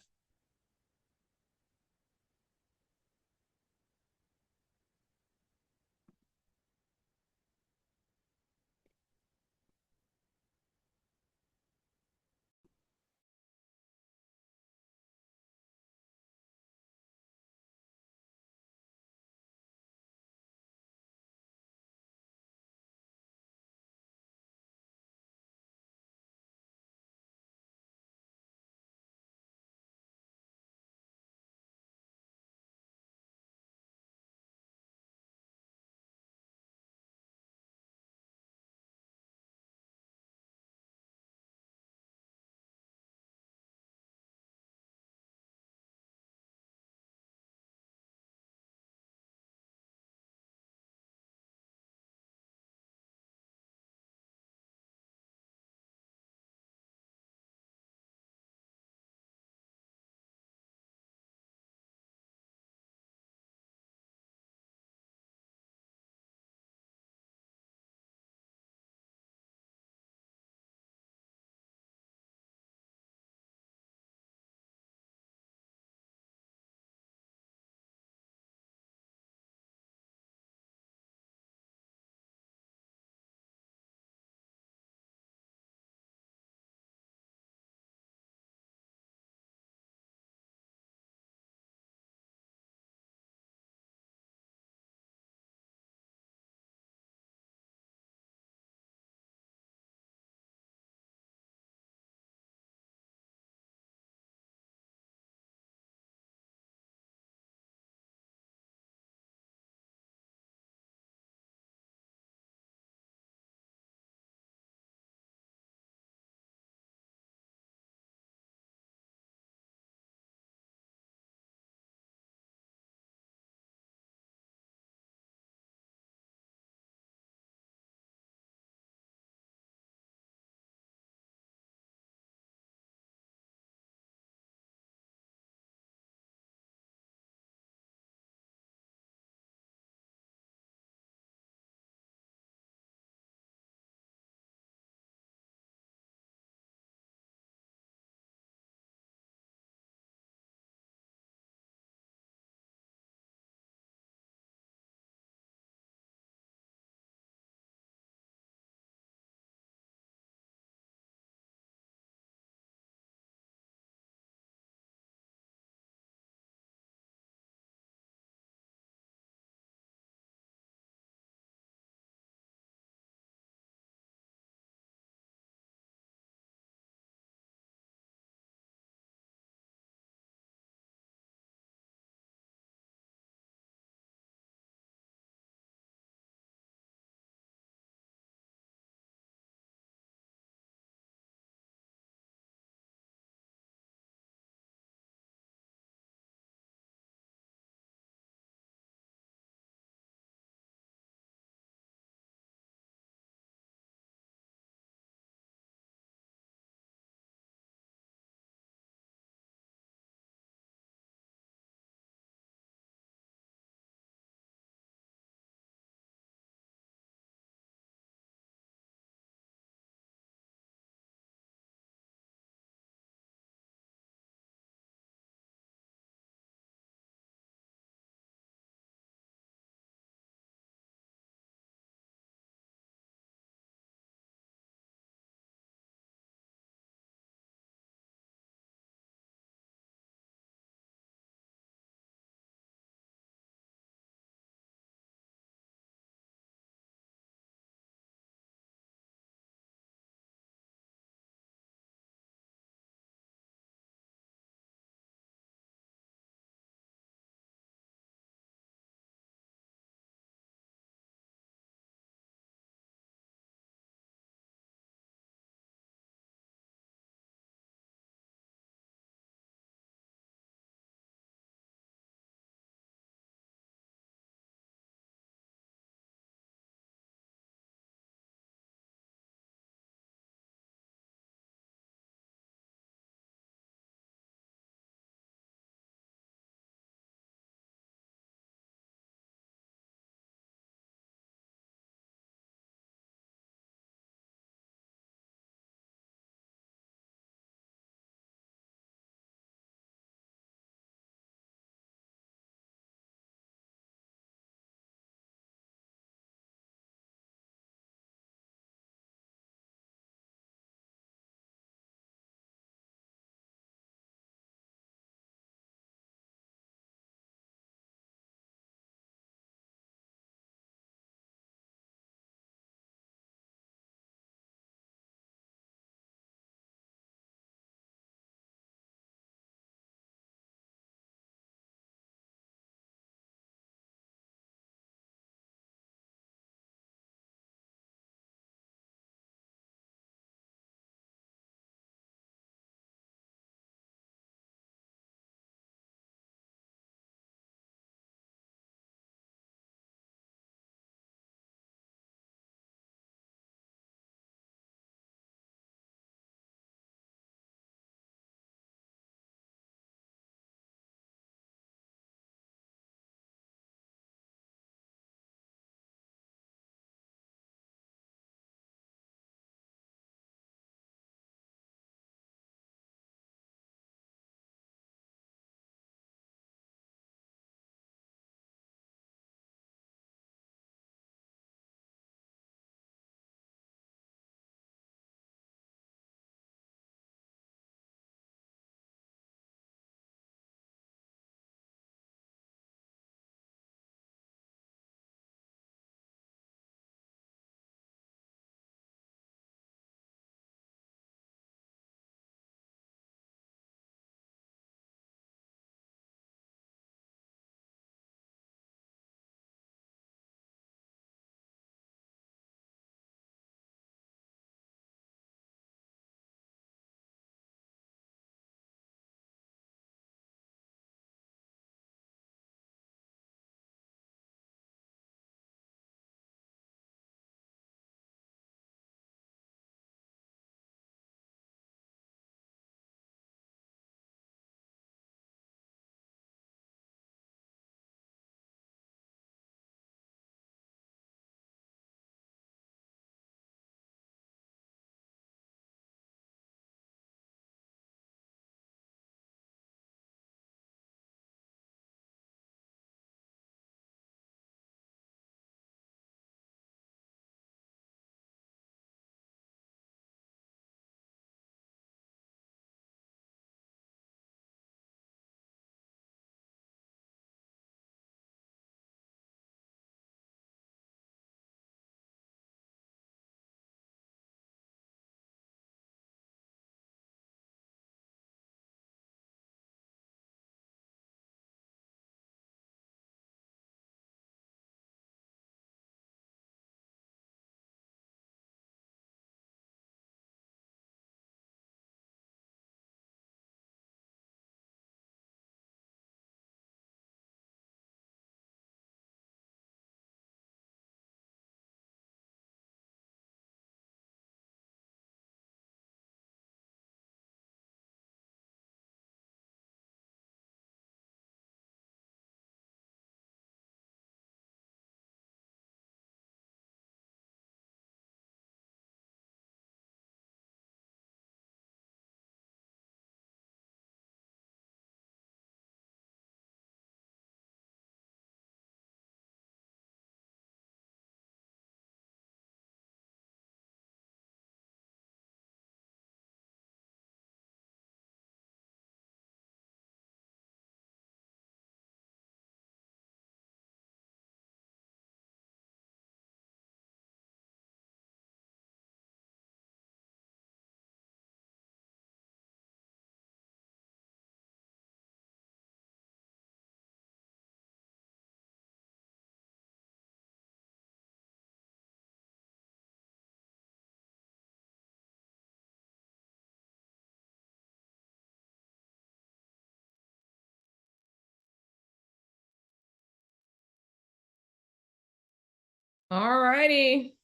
S1: All righty.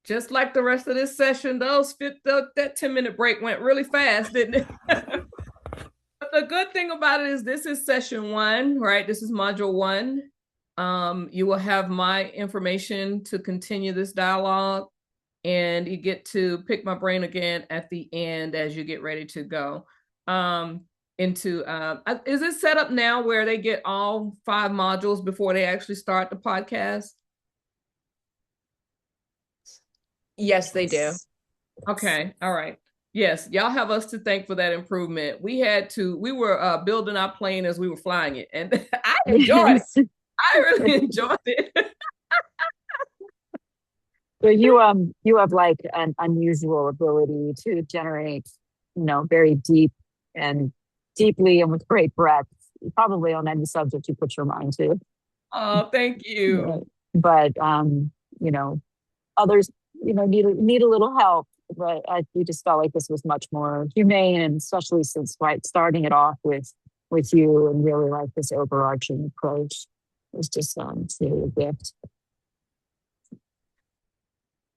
S1: Just like the rest of this session, that 10-minute break went really fast, didn't it? But the good thing about it is this is session 1, right? This is module 1. You will have my information to continue this dialogue, and you get to pick my brain again at the end as you get ready to go. Is it set up now where they get all 5 modules before they actually start the podcast?
S6: Yes, they do.
S1: Okay, all right. Yes, y'all have us to thank for that improvement. We were building our plane as we were flying it, and I enjoyed it. I really enjoyed it.
S5: So you have like an unusual ability to generate, very deeply and with great breadth, probably on any subject you put your mind to.
S1: Oh, thank you.
S5: But others, need a little help. But we just felt like this was much more humane, and especially since starting it off with you and really like this overarching approach was just really a gift.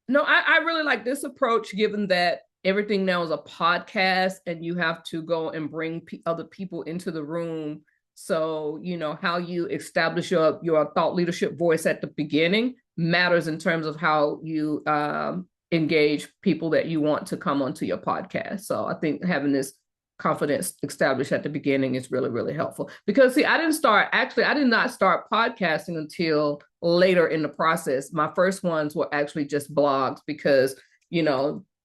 S1: No, I really like this approach, given that everything now is a podcast and you have to go and bring other people into the room. So, how you establish your thought leadership voice at the beginning matters in terms of how you engage people that you want to come onto your podcast. So I think having this confidence established at the beginning is really, really helpful. Because see, I did not start podcasting until later in the process. My first ones were actually just blogs because,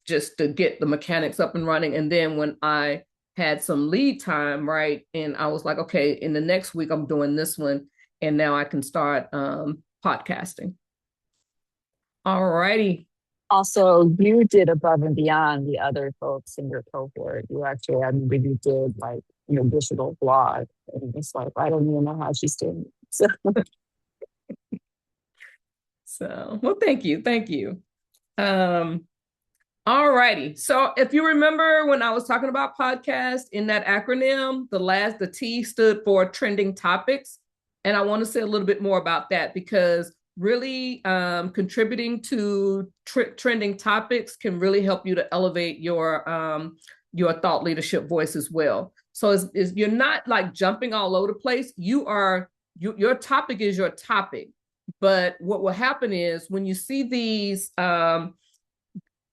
S1: just to get the mechanics up and running. And then when I had some lead time, right, and I was like, okay, in the next week I'm doing this one, and now I can start podcasting. All righty.
S5: Also, you did above and beyond the other folks in your cohort. You actually, I remember you did like digital blog, and it's like I don't even know how she's doing it.
S1: So, well, thank you. All righty. So if you remember when I was talking about podcast in that acronym, the T stood for trending topics. And I want to say a little bit more about that, because really contributing to trending topics can really help you to elevate your thought leadership voice as well. So you're not like jumping all over the place. Your topic is your topic. But what will happen is when you see these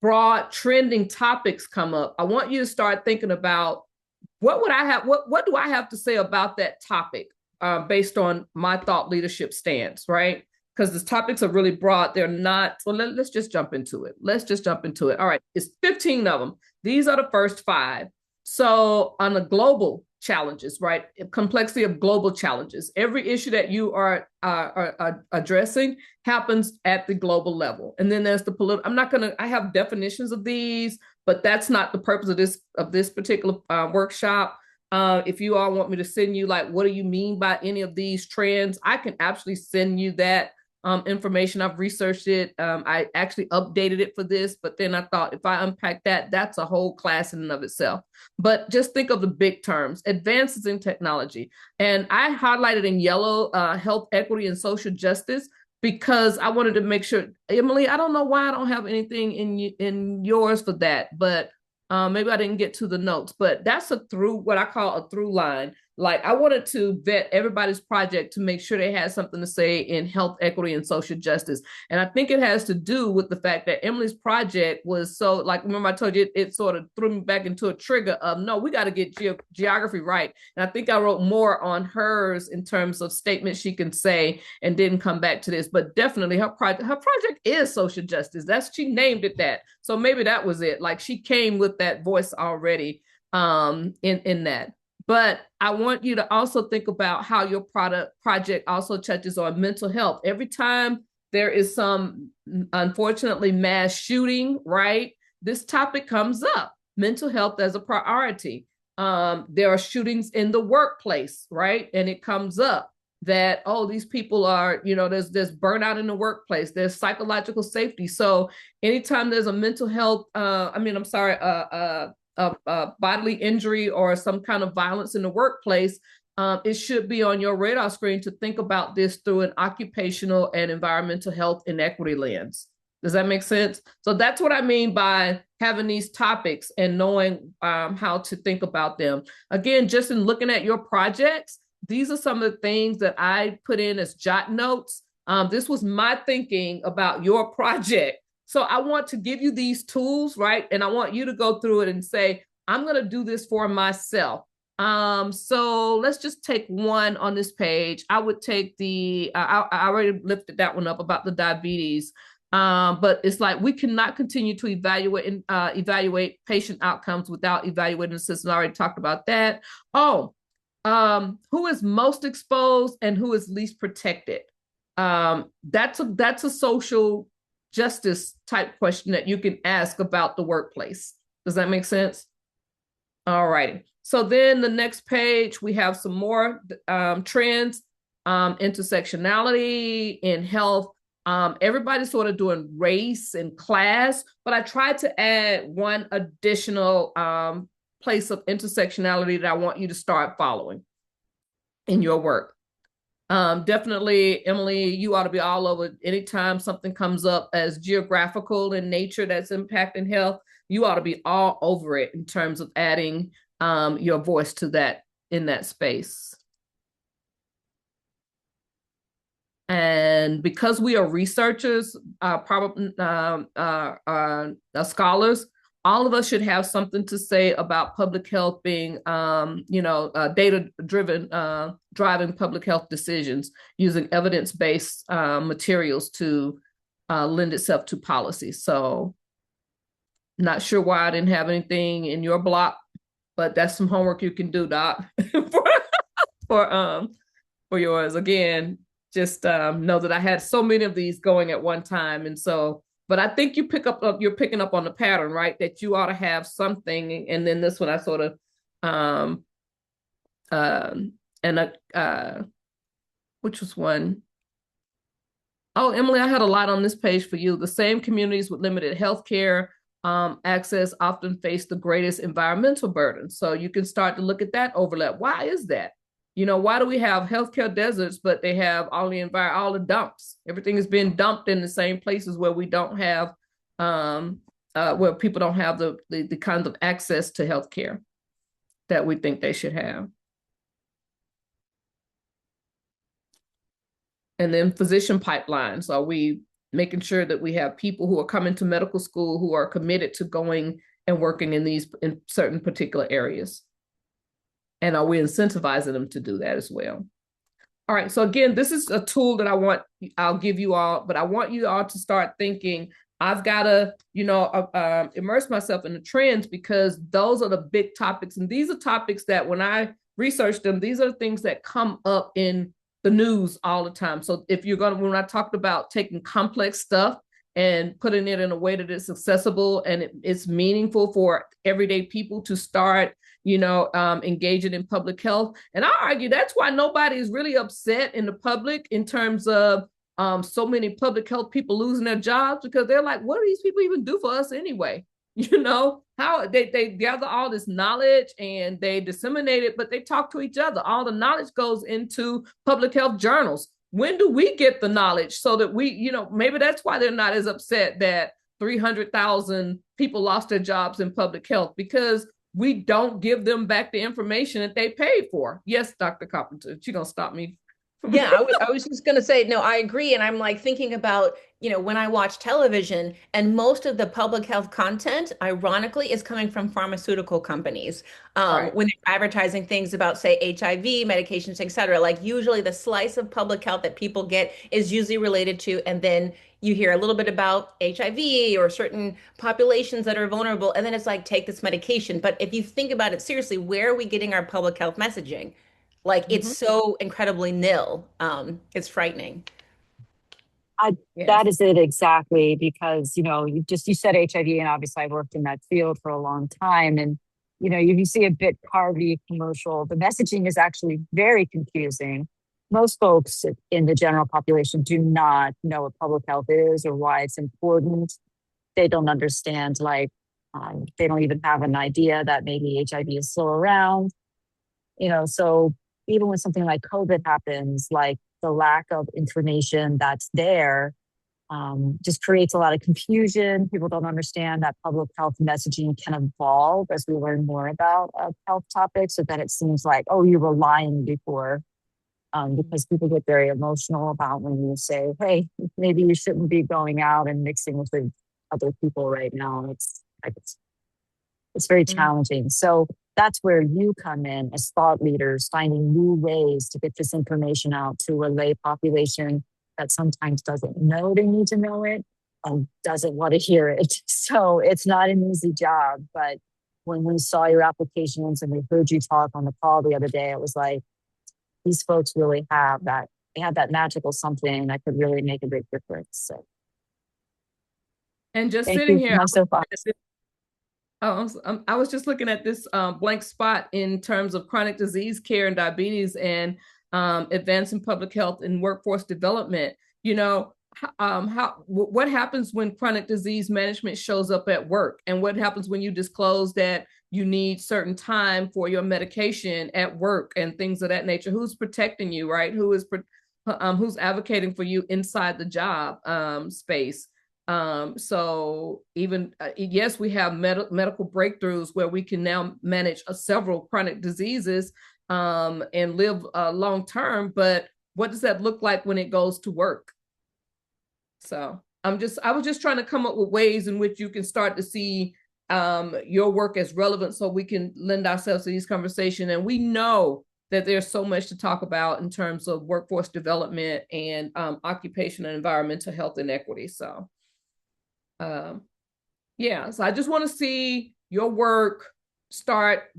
S1: broad trending topics come up, I want you to start thinking about what do I have to say about that topic based on my thought leadership stance, right? Because the topics are really broad. They're not, well, let's just jump into it. All right, it's 15 of them. These are the first 5. So on the global challenges, right? Complexity of global challenges. Every issue that you are addressing happens at the global level. And then there's the political. I have definitions of these, but that's not the purpose of this particular workshop. If you all want me to send you like, what do you mean by any of these trends? I can actually send you that information. I've researched it. I actually updated it for this, but then I thought if I unpack that, that's a whole class in and of itself. But just think of the big terms: advances in technology. And I highlighted in yellow health equity and social justice, because I wanted to make sure, Emily, I don't know why I don't have anything in yours for that, but maybe I didn't get to the notes, but that's what I call a through line. Like I wanted to vet everybody's project to make sure they had something to say in health equity and social justice. And I think it has to do with the fact that Emily's project was so, like, remember I told you, it sort of threw me back into a trigger of, no, we got to get geography right. And I think I wrote more on hers in terms of statements she can say and didn't come back to this, but definitely her project is social justice. She named it that. So maybe that was it. Like she came with that voice already in that. But I want you to also think about how your project also touches on mental health. Every time there is some, unfortunately, mass shooting, right? This topic comes up, mental health as a priority. There are shootings in the workplace, right? And it comes up that, oh, these people are, there's burnout in the workplace, there's psychological safety. So anytime there's a mental health, bodily injury or some kind of violence in the workplace, it should be on your radar screen to think about this through an occupational and environmental health inequity lens. Does that make sense? So that's what I mean by having these topics and knowing how to think about them. Again, just in looking at your projects, these are some of the things that I put in as jot notes. This was my thinking about your project. So I want to give you these tools, right? And I want you to go through it and say, I'm going to do this for myself. So let's just take one on this page. I would take I already lifted that one up about the diabetes. But it's like we cannot continue to evaluate patient outcomes without evaluating the system. I already talked about that. Oh, who is most exposed and who is least protected? That's a social justice type question that you can ask about the workplace. Does that make sense? All righty. So then the next page, we have some more trends, intersectionality in health. Everybody's sort of doing race and class, but I tried to add one additional place of intersectionality that I want you to start following in your work. Definitely, Emily, you ought to be all over. Anytime something comes up as geographical in nature that's impacting health, you ought to be all over it in terms of adding your voice to that in that space. And because we are researchers, probably scholars, all of us should have something to say about public health being, data-driven, driving public health decisions using evidence-based materials to lend itself to policy. So not sure why I didn't have anything in your block, but that's some homework you can do, Doc, for yours. Again, just know that I had so many of these going at one time. And so, but I think you're picking up on the pattern, right? That you ought to have something. And then this one, I sort of, which was one? Oh, Emily, I had a lot on this page for you. The same communities with limited healthcare access often face the greatest environmental burden. So you can start to look at that overlap. Why is that? Why do we have healthcare deserts, but they have all the dumps? Everything is being dumped in the same places where we don't have, where people don't have the kind of access to healthcare that we think they should have. And then physician pipelines. Are we making sure that we have people who are coming to medical school who are committed to going and working in certain particular areas? And are we incentivizing them to do that as well? All right, so again, this is a tool that I'll give you all, but I want you all to start thinking, I've got to, immerse myself in the trends because those are the big topics. And these are topics that when I research them, these are things that come up in the news all the time. So if when I talked about taking complex stuff and putting it in a way that it's accessible and it's meaningful for everyday people to start engaging in public health. And I argue that's why nobody is really upset in the public in terms of so many public health people losing their jobs, because they're like, what do these people even do for us anyway? How they gather all this knowledge and they disseminate it, but they talk to each other. All the knowledge goes into public health journals. When do we get the knowledge so that maybe that's why they're not as upset that 300,000 people lost their jobs in public health, because we don't give them back the information that they paid for. Yes, Dr. Carpenter, you're going to stop me.
S6: Yeah, I was just going to say, no, I agree. And I'm like thinking about, when I watch television, and most of the public health content, ironically, is coming from pharmaceutical companies.
S1: Right.
S6: When they're advertising things about, say, HIV, medications, et cetera, like usually the slice of public health that people get is usually related to, and then you hear a little bit about HIV or certain populations that are vulnerable, and then it's like, take this medication. But if you think about it seriously, where are we getting our public health messaging? Like it's so incredibly nil. It's frightening. Yes.
S5: That is it exactly, because you said HIV, and obviously I worked in that field for a long time, and if you see a Bit Carby commercial, the messaging is actually very confusing. Most folks in the general population do not know what public health is or why it's important. They don't understand, they don't even have an idea that maybe HIV is still around. So even when something like COVID happens, like the lack of information that's there just creates a lot of confusion. People don't understand that public health messaging can evolve as we learn more about health topics. So then it seems like, oh, you were lying before, because people get very emotional about when you say, hey, maybe you shouldn't be going out and mixing with other people right now. It's very challenging. So that's where you come in as thought leaders, finding new ways to get this information out to a lay population that sometimes doesn't know they need to know it and doesn't want to hear it. So it's not an easy job. But when we saw your applications and we heard you talk on the call the other day, it was like, these folks really have that. They have that magical something that could really make a big difference. So,
S1: And just
S5: thank
S1: sitting
S5: you for
S1: here,
S5: my soapbox.
S1: I was just looking at this blank spot in terms of chronic disease care and diabetes and advancing public health and workforce development. You know, what happens when chronic disease management shows up at work, and what happens when you disclose that you need certain time for your medication at work and things of that nature? Who's protecting you, right? Who's advocating for you inside the job space? So even yes, we have medical breakthroughs where we can now manage several chronic diseases and live long term, but what does that look like when it goes to work? So I was just trying to come up with ways in which you can start to see your work as relevant so we can lend ourselves to these conversations. And we know that there's so much to talk about in terms of workforce development and occupational and environmental health and equity. So yeah, so I just want to see your work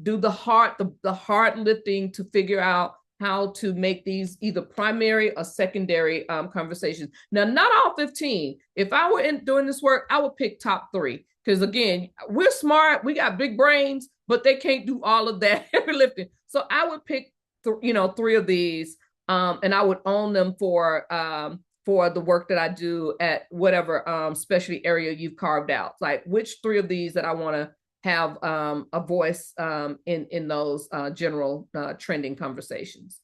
S1: do the hard lifting to figure out how to make these either primary or secondary conversations. Now, not all 15. If I were doing this work, I would pick top 3. Because again, we're smart, we got big brains, but they can't do all of that heavy lifting. So I would pick 3 of these, and I would own them for the work that I do at whatever specialty area you've carved out. Like which 3 of these that I want to have a voice in those general trending conversations.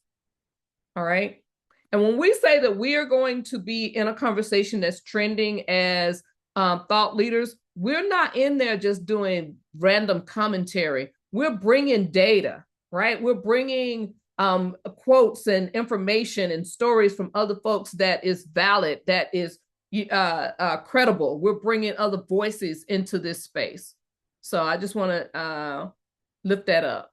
S1: All right. And when we say that we are going to be in a conversation that's trending as thought leaders, we're not in there just doing random commentary. We're bringing data, right? We're bringing quotes and information and stories from other folks that is valid, that is credible. We're bringing other voices into this space. So I just want to lift that up.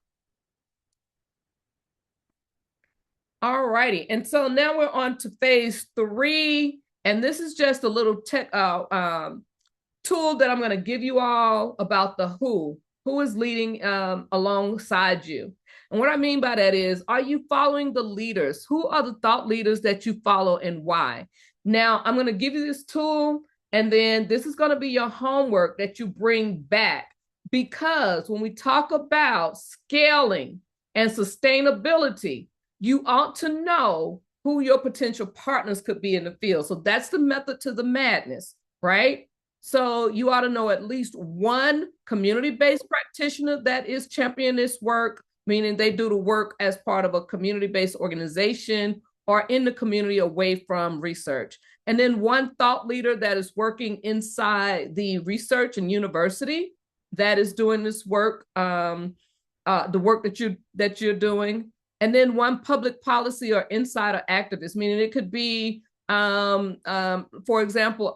S1: All righty. And so now we're on to phase 3. And this is just a little tech tool that I'm going to give you all about the who is leading alongside you. And what I mean by that is, are you following the leaders? Who are the thought leaders that you follow and why? Now, I'm going to give you this tool, and then this is going to be your homework that you bring back. Because when we talk about scaling and sustainability, you ought to know who your potential partners could be in the field. So that's the method to the madness, right? So you ought to know at least one community-based practitioner that is championing this work, meaning they do the work as part of a community-based organization or in the community away from research. And then one thought leader that is working inside the research and university that is doing this work, the work that you're doing. And then one public policy or insider activist, meaning it could be, for example,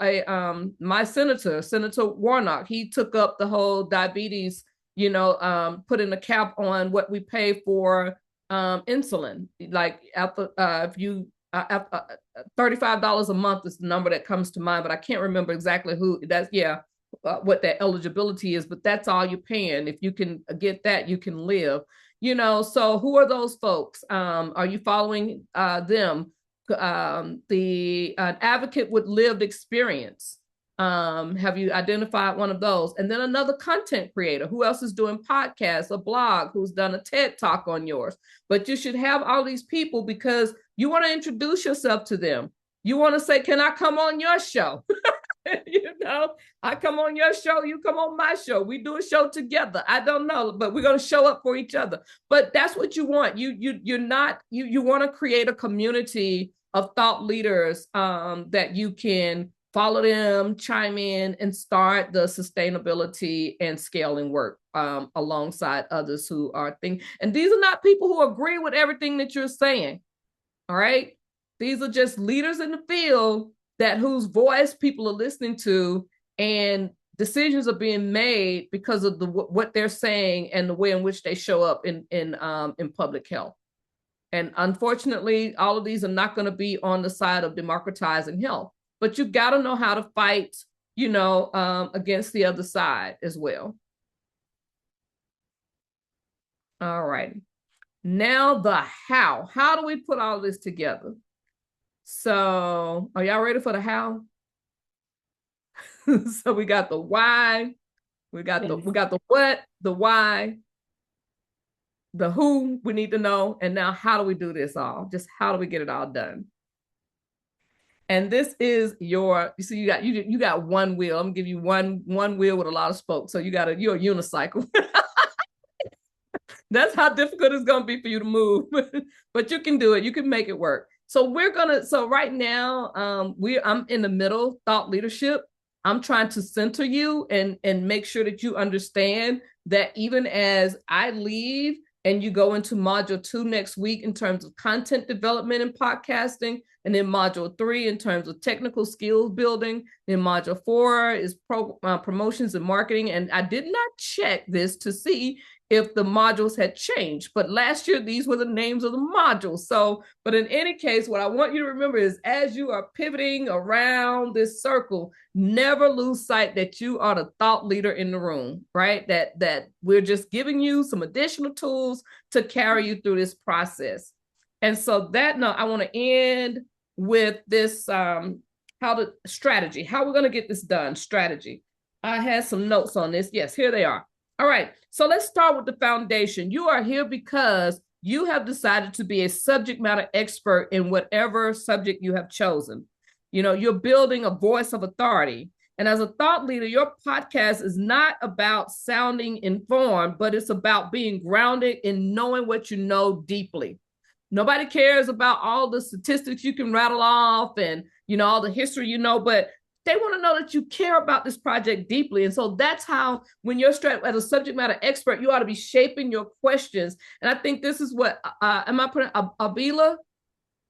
S1: my Senator Warnock, he took up the whole diabetes, putting a cap on what we pay for insulin. Like if you $35 a month is the number that comes to mind, but I can't remember exactly what that eligibility is, but that's all you're paying. If you can get that, you can live. So who are those folks? Are you following them? The advocate with lived experience. Have you identified one of those? And then another content creator. Who else is doing podcasts, a blog, who's done a TED Talk on yours? But you should have all these people because you want to introduce yourself to them. You want to say, can I come on your show? You know, I come on your show, you come on my show. We do a show together. I don't know, but we're going to show up for each other. But that's what you want. You want to create a community of thought leaders that you can follow them, chime in, and start the sustainability and scaling work alongside others who are thinking. And these are not people who agree with everything that you're saying. All right. These are just leaders in the field that whose voice people are listening to, and decisions are being made because of what they're saying and the way in which they show up in public health. And unfortunately, all of these are not going to be on the side of democratizing health. But you got to know how to fight, against the other side as well. All right. Now the how. How do we put all this together? So are y'all ready for the how? So we got the why, we got the what, the why, the who we need to know, and now how do we do this all? Just how do we get it all done? And this is you got one wheel. I'm gonna give you one wheel with a lot of spokes. So you're a unicycle. That's how difficult it's gonna be for you to move, but you can do it. You can make it work. So right now, I'm in the middle, thought leadership. I'm trying to center you and make sure that you understand that even as I leave and you go into module 2 next week in terms of content development and podcasting, and then module 3 in terms of technical skills building, then module 4 is promotions and marketing. And I did not check this to see if the modules had changed, but last year these were the names of the modules. So, but in any case, what I want you to remember is as you are pivoting around this circle, never lose sight that you are the thought leader in the room, right? That we're just giving you some additional tools to carry you through this process. And so I want to end with this, strategy, how we're going to get this done, strategy. I had some notes on this. Yes, here they are. All right, so let's start with the foundation. You are here because you have decided to be a subject matter expert in whatever subject you have chosen. You're building a voice of authority. And as a thought leader, your podcast is not about sounding informed, but it's about being grounded in knowing what you know deeply. Nobody cares about all the statistics you can rattle off and, all the history, but they want to know that you care about this project deeply. And so that's how, when you're as a subject matter expert, you ought to be shaping your questions. And I think this is what, Abila?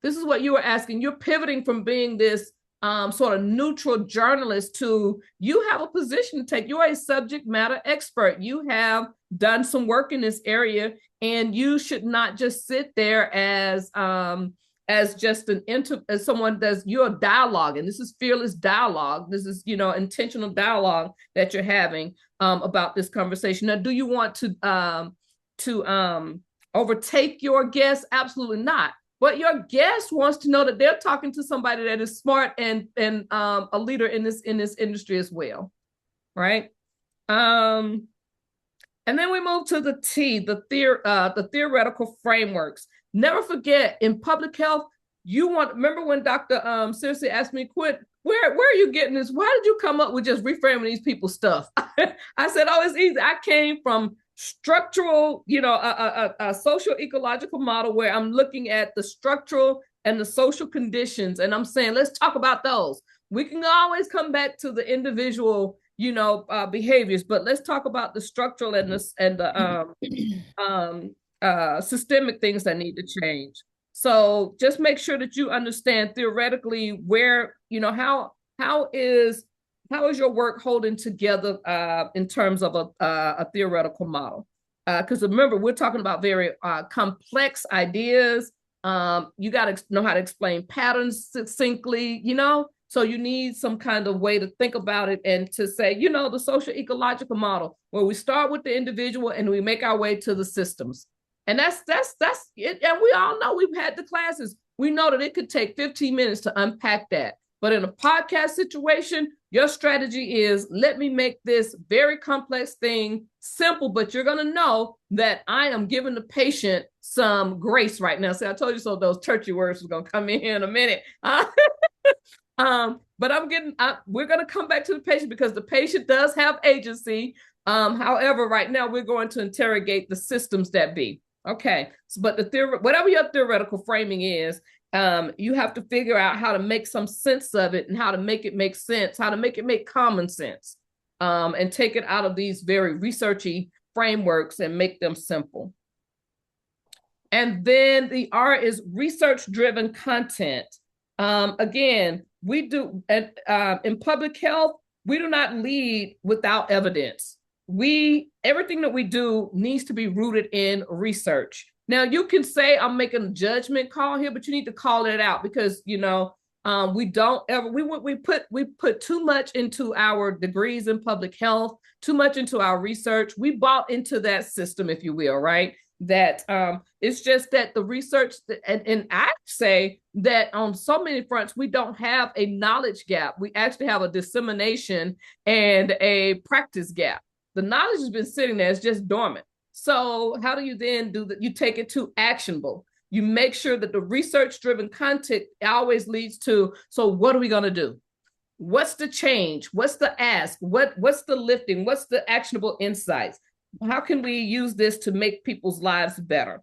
S1: This is what you were asking. You're pivoting from being this sort of neutral journalist to, you have a position to take. You're a subject matter expert. You have done some work in this area, and you should not just sit there as just as someone you're dialoguing. This is fearless dialogue. This is, intentional dialogue that you're having about this conversation. Now, do you want to overtake your guest? Absolutely not. But your guest wants to know that they're talking to somebody that is smart and a leader in this industry as well, right? And then we move to the T, the theoretical frameworks. Never forget, in public health, remember when Dr. Seriously asked me, where are you getting this? Why did you come up with just reframing these people's stuff? I said, it's easy. I came from structural, a social ecological model where I'm looking at the structural and the social conditions. And I'm saying, let's talk about those. We can always come back to the individual, behaviors, but let's talk about the structural and the systemic things that need to change. So just make sure that you understand theoretically where, how is your work holding together in terms of a theoretical model? Because remember, we're talking about very complex ideas. You got to know how to explain patterns succinctly, So you need some kind of way to think about it and to say, the social ecological model, where we start with the individual and we make our way to the systems. And that's it. And we all know, we've had the classes. We know that it could take 15 minutes to unpack that. But in a podcast situation, your strategy is, let me make this very complex thing simple, but you're going to know that I am giving the patient some grace right now. See, I told you so. Those churchy words are going to come in a minute. But we're going to come back to the patient because the patient does have agency. However, right now we're going to interrogate the systems that be. Okay, so, but whatever your theoretical framing is, you have to figure out how to make some sense of it and how to make it make sense, how to make it make common sense, and take it out of these very researchy frameworks and make them simple. And then the R is research-driven content. Again, we do in public health, we do not lead without evidence. Everything that we do needs to be rooted in research. Now, you can say I'm making a judgment call here, but you need to call it out because we don't ever we put too much into our degrees in public health, too much into our research. We bought into that system, if you will, right? That it's just that the research, and I say that on so many fronts, we don't have a knowledge gap. We actually have a dissemination and a practice gap. The knowledge has been sitting there, it's just dormant. So how do you then do that? You take it to actionable. You make sure that the research-driven content always leads to, so what are we going to do? What's the change? What's the ask? What's the lifting? What's the actionable insights? How can we use this to make people's lives better?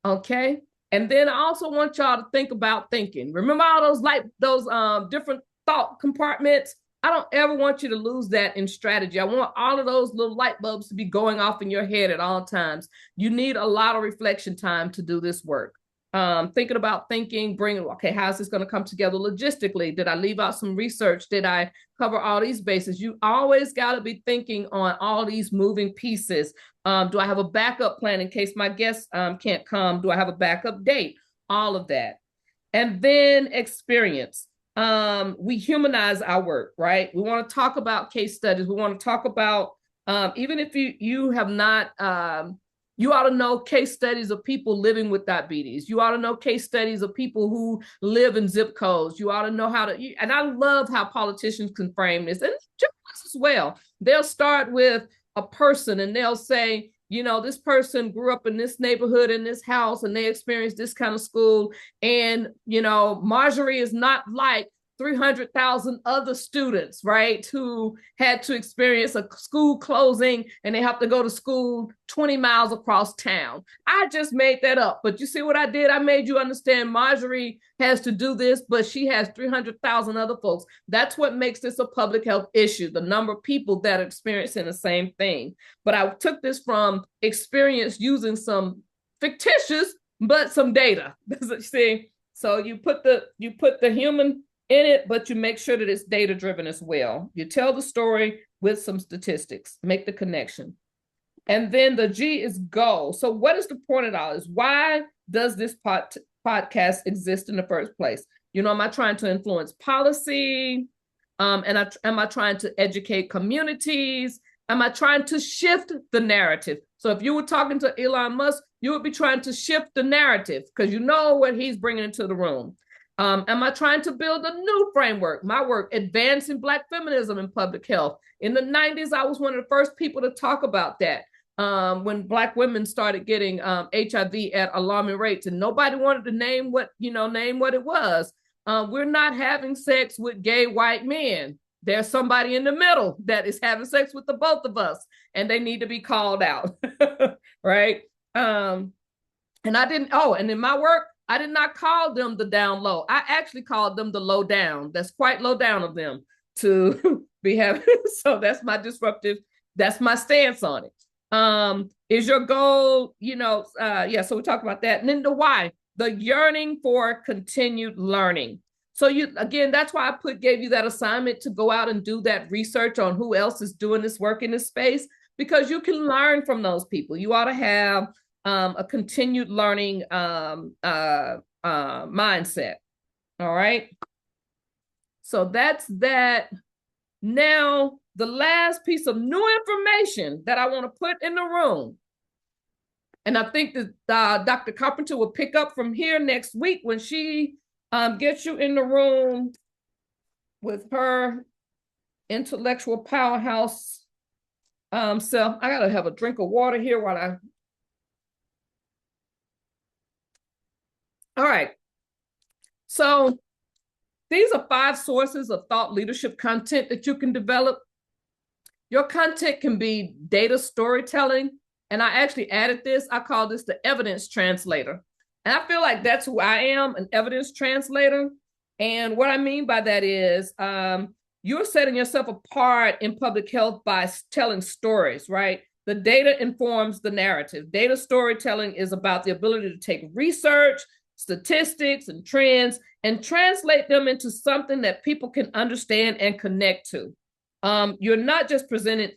S1: Okay. And then I also want y'all to think about thinking. Remember all those different thought compartments? I don't ever want you to lose that in strategy. I want all of those little light bulbs to be going off in your head at all times. You need a lot of reflection time to do this work. Thinking about thinking, okay, how's this going to come together logistically? Did I leave out some research? Did I cover all these bases? You always got to be thinking on all these moving pieces. Do I have a backup plan in case my guest can't come? Do I have a backup date? All of that. And then experience. We humanize our work, right? We want to talk about case studies. We want to talk about, even if you have not, you ought to know case studies of people living with diabetes. You ought to know case studies of people who live in zip codes. You ought to know and I love how politicians can frame this, and journalists as well. They'll start with a person and they'll say, this person grew up in this neighborhood, in this house, and they experienced this kind of school. And, Marjorie is not like 300,000 other students, right, who had to experience a school closing and they have to go to school 20 miles across town. I just made that up. But you see what I did? I made you understand Marjorie has to do this, but she has 300,000 other folks. That's what makes this a public health issue, the number of people that are experiencing the same thing. But I took this from experience using some fictitious, but some data. See? So you put the human in it, but you make sure that it's data driven as well. You tell the story with some statistics, make the connection. And then the G is goal. So what is the point of all this? Why does this podcast exist in the first place? Am I trying to influence policy? And am I trying to educate communities? Am I trying to shift the narrative? So if you were talking to Elon Musk, you would be trying to shift the narrative because you know what he's bringing into the room. Am I trying to build a new framework? My work, advancing Black feminism in public health. In the 90s, I was one of the first people to talk about that when Black women started getting HIV at alarming rates, and nobody wanted to name what it was. We're not having sex with gay white men. There's somebody in the middle that is having sex with the both of us, and they need to be called out, right? And in my work, I did not call them the down low. I actually called them the low down. That's quite low down of them to be having. So that's my that's my stance on it. Is your goal, so we talk about that. And then the why, the yearning for continued learning. So that's why I gave you that assignment to go out and do that research on who else is doing this work in this space, because you can learn from those people. You ought to have a continued learning mindset. All right. So that's that. Now, the last piece of new information that I want to put in the room, and I think that Dr. Carpenter will pick up from here next week when she gets you in the room with her intellectual powerhouse self. I got to have a drink of water here while I... All right. So these are 5 sources of thought leadership content that you can develop. Your content can be data storytelling. And I actually added this. I call this the evidence translator. And I feel like that's who I am, an evidence translator. And what I mean by that is you're setting yourself apart in public health by telling stories, right? The data informs the narrative. Data storytelling is about the ability to take research, statistics, and trends and translate them into something that people can understand and connect to. You're not just presenting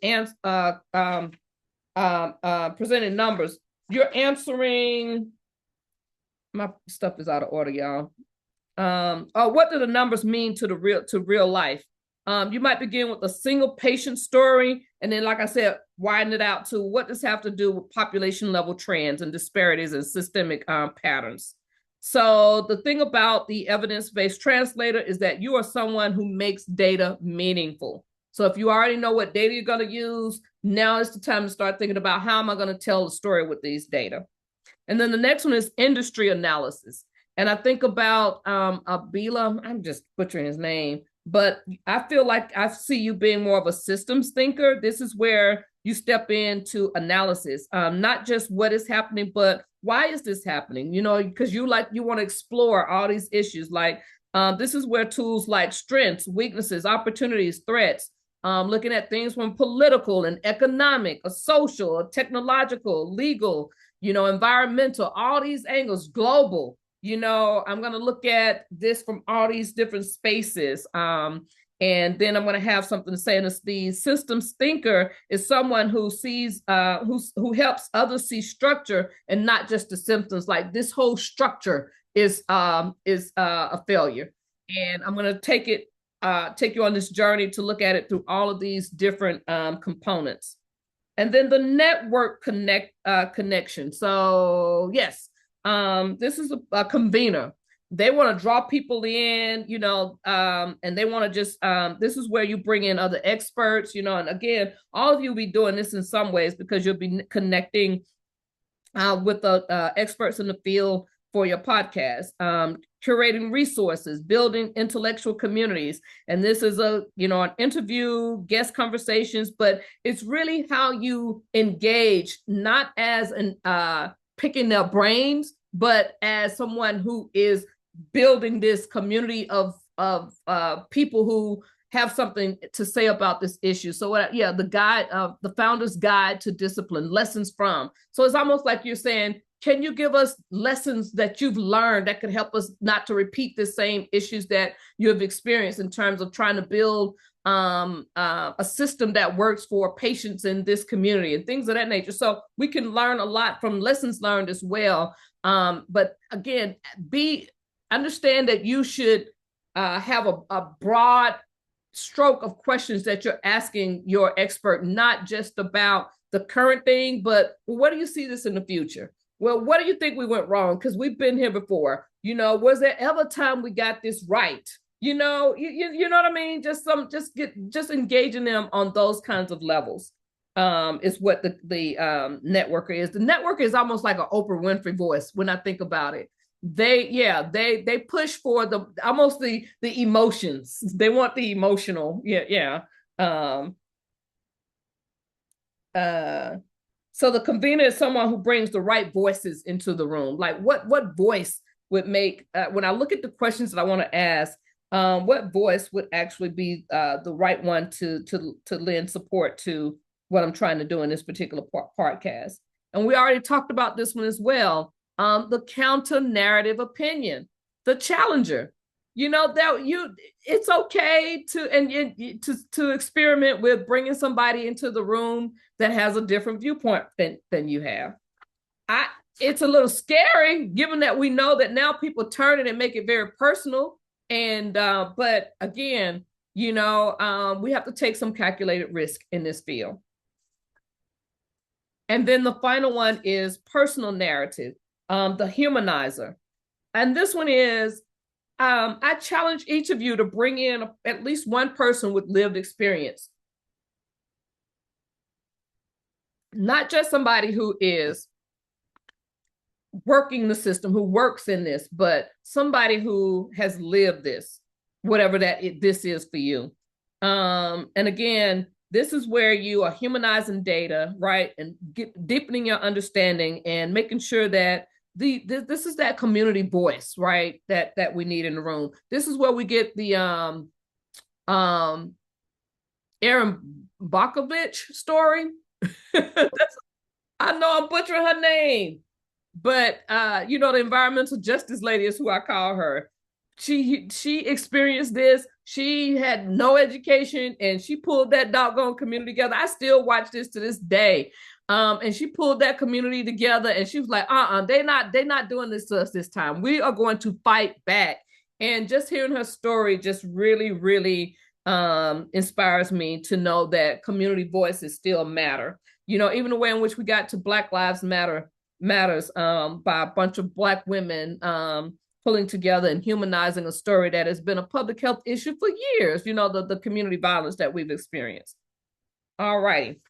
S1: presenting numbers. You're answering. My stuff is out of order, y'all. What do the numbers mean to real life? You might begin with a single patient story, and then, like I said, widen it out to what does have to do with population level trends and disparities and systemic patterns. So the thing about the evidence-based translator is that you are someone who makes data meaningful. So if you already know what data you're going to use, now is the time to start thinking about how am I going to tell the story with these data. And then the next one is industry analysis. And I think about Abila, I'm just butchering his name, but I feel like I see you being more of a systems thinker. This is where you step into analysis, not just what is happening, but why is this happening? You know, because you want to explore all these issues. Like this is where tools like strengths, weaknesses, opportunities, threats, looking at things from political and economic, or social, or technological, legal, you know, environmental, all these angles, global. You know, I'm going to look at this from all these different spaces. And then I'm going to have something to say. And the systems thinker is someone who sees, who helps others see structure and not just the symptoms. Like this whole structure is a failure. And I'm going to take you on this journey to look at it through all of these different components. And then the network connection. So yes, this is a convener. They want to draw people in, you know, and they want to just, this is where you bring in other experts, you know, and again, all of you will be doing this in some ways because you'll be connecting with the experts in the field for your podcast, curating resources, building intellectual communities. And this is an interview, guest conversations, but it's really how you engage, not as picking their brains, but as someone who is building this community of people who have something to say about this issue. So the founder's guide to discipline, lessons from. So it's almost like you're saying, can you give us lessons that you've learned that could help us not to repeat the same issues that you have experienced in terms of trying to build a system that works for patients in this community and things of that nature. So we can learn a lot from lessons learned as well. But again, understand that you should have a broad stroke of questions that you're asking your expert, not just about the current thing, but what do you see this in the future? Well, what do you think we went wrong? Because we've been here before. You know, was there ever a time we got this right? You know, you know what I mean? Just engaging them on those kinds of levels is what the networker is. The networker is almost like an Oprah Winfrey voice when I think about it. They push for the emotions. They want the emotional. So the convener is someone who brings the right voices into the room. Like what voice would make, when I look at the questions that I want to ask, what voice would actually be the right one to lend support to what I'm trying to do in this particular podcast? And we already talked about this one as well. The counter narrative opinion, the challenger. You know, it's okay to experiment with bringing somebody into the room that has a different viewpoint than you have. It's a little scary, given that we know that now people turn it and make it very personal. And but again, you know, we have to take some calculated risk in this field. And then the final one is personal narrative, the humanizer. And this one is, I challenge each of you to bring in at least one person with lived experience. Not just somebody who is working the system, who works in this, but somebody who has lived this. whatever this is for you. And again, this is where you are humanizing data, right? And deepening your understanding and making sure that this is that community voice, right? That we need in the room. This is where we get the Erin Brockovich story. I know I'm butchering her name, but the environmental justice lady is who I call her. She experienced this. She had no education, and she pulled that doggone community together. I still watch this to this day. And she pulled that community together, and she was like, they're not doing this to us this time. We are going to fight back. And just hearing her story just really, really inspires me to know that community voices still matter. Even the way in which we got to Black Lives Matters by a bunch of Black women pulling together and humanizing a story that has been a public health issue for years, the community violence that we've experienced. All righty.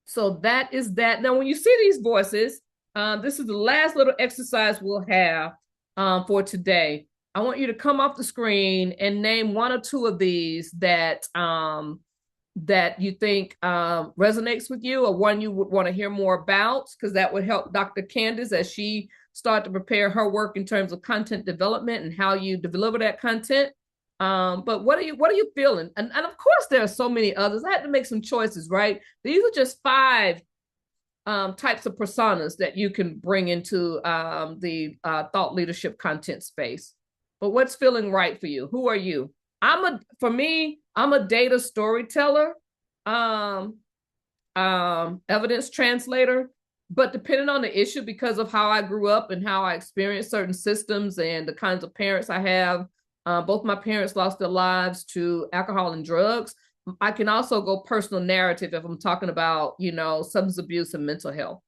S1: So that is that. Now, when you see these voices, this is the last little exercise we'll have for today. I want you to come off the screen and name one or two of these that you think resonates with you, or one you would want to hear more about, because that would help Dr. Candace as she start to prepare her work in terms of content development and how you deliver that content. But what are you feeling? And of course, there are so many others. I had to make some choices, right? These are just 5 types of personas that you can bring into the thought leadership content space. But what's feeling right for you? Who are you? For me, I'm a data storyteller, evidence translator, but depending on the issue, because of how I grew up and how I experienced certain systems and the kinds of parents I have, both my parents lost their lives to alcohol and drugs. I can also go personal narrative if I'm talking about, substance abuse and mental health.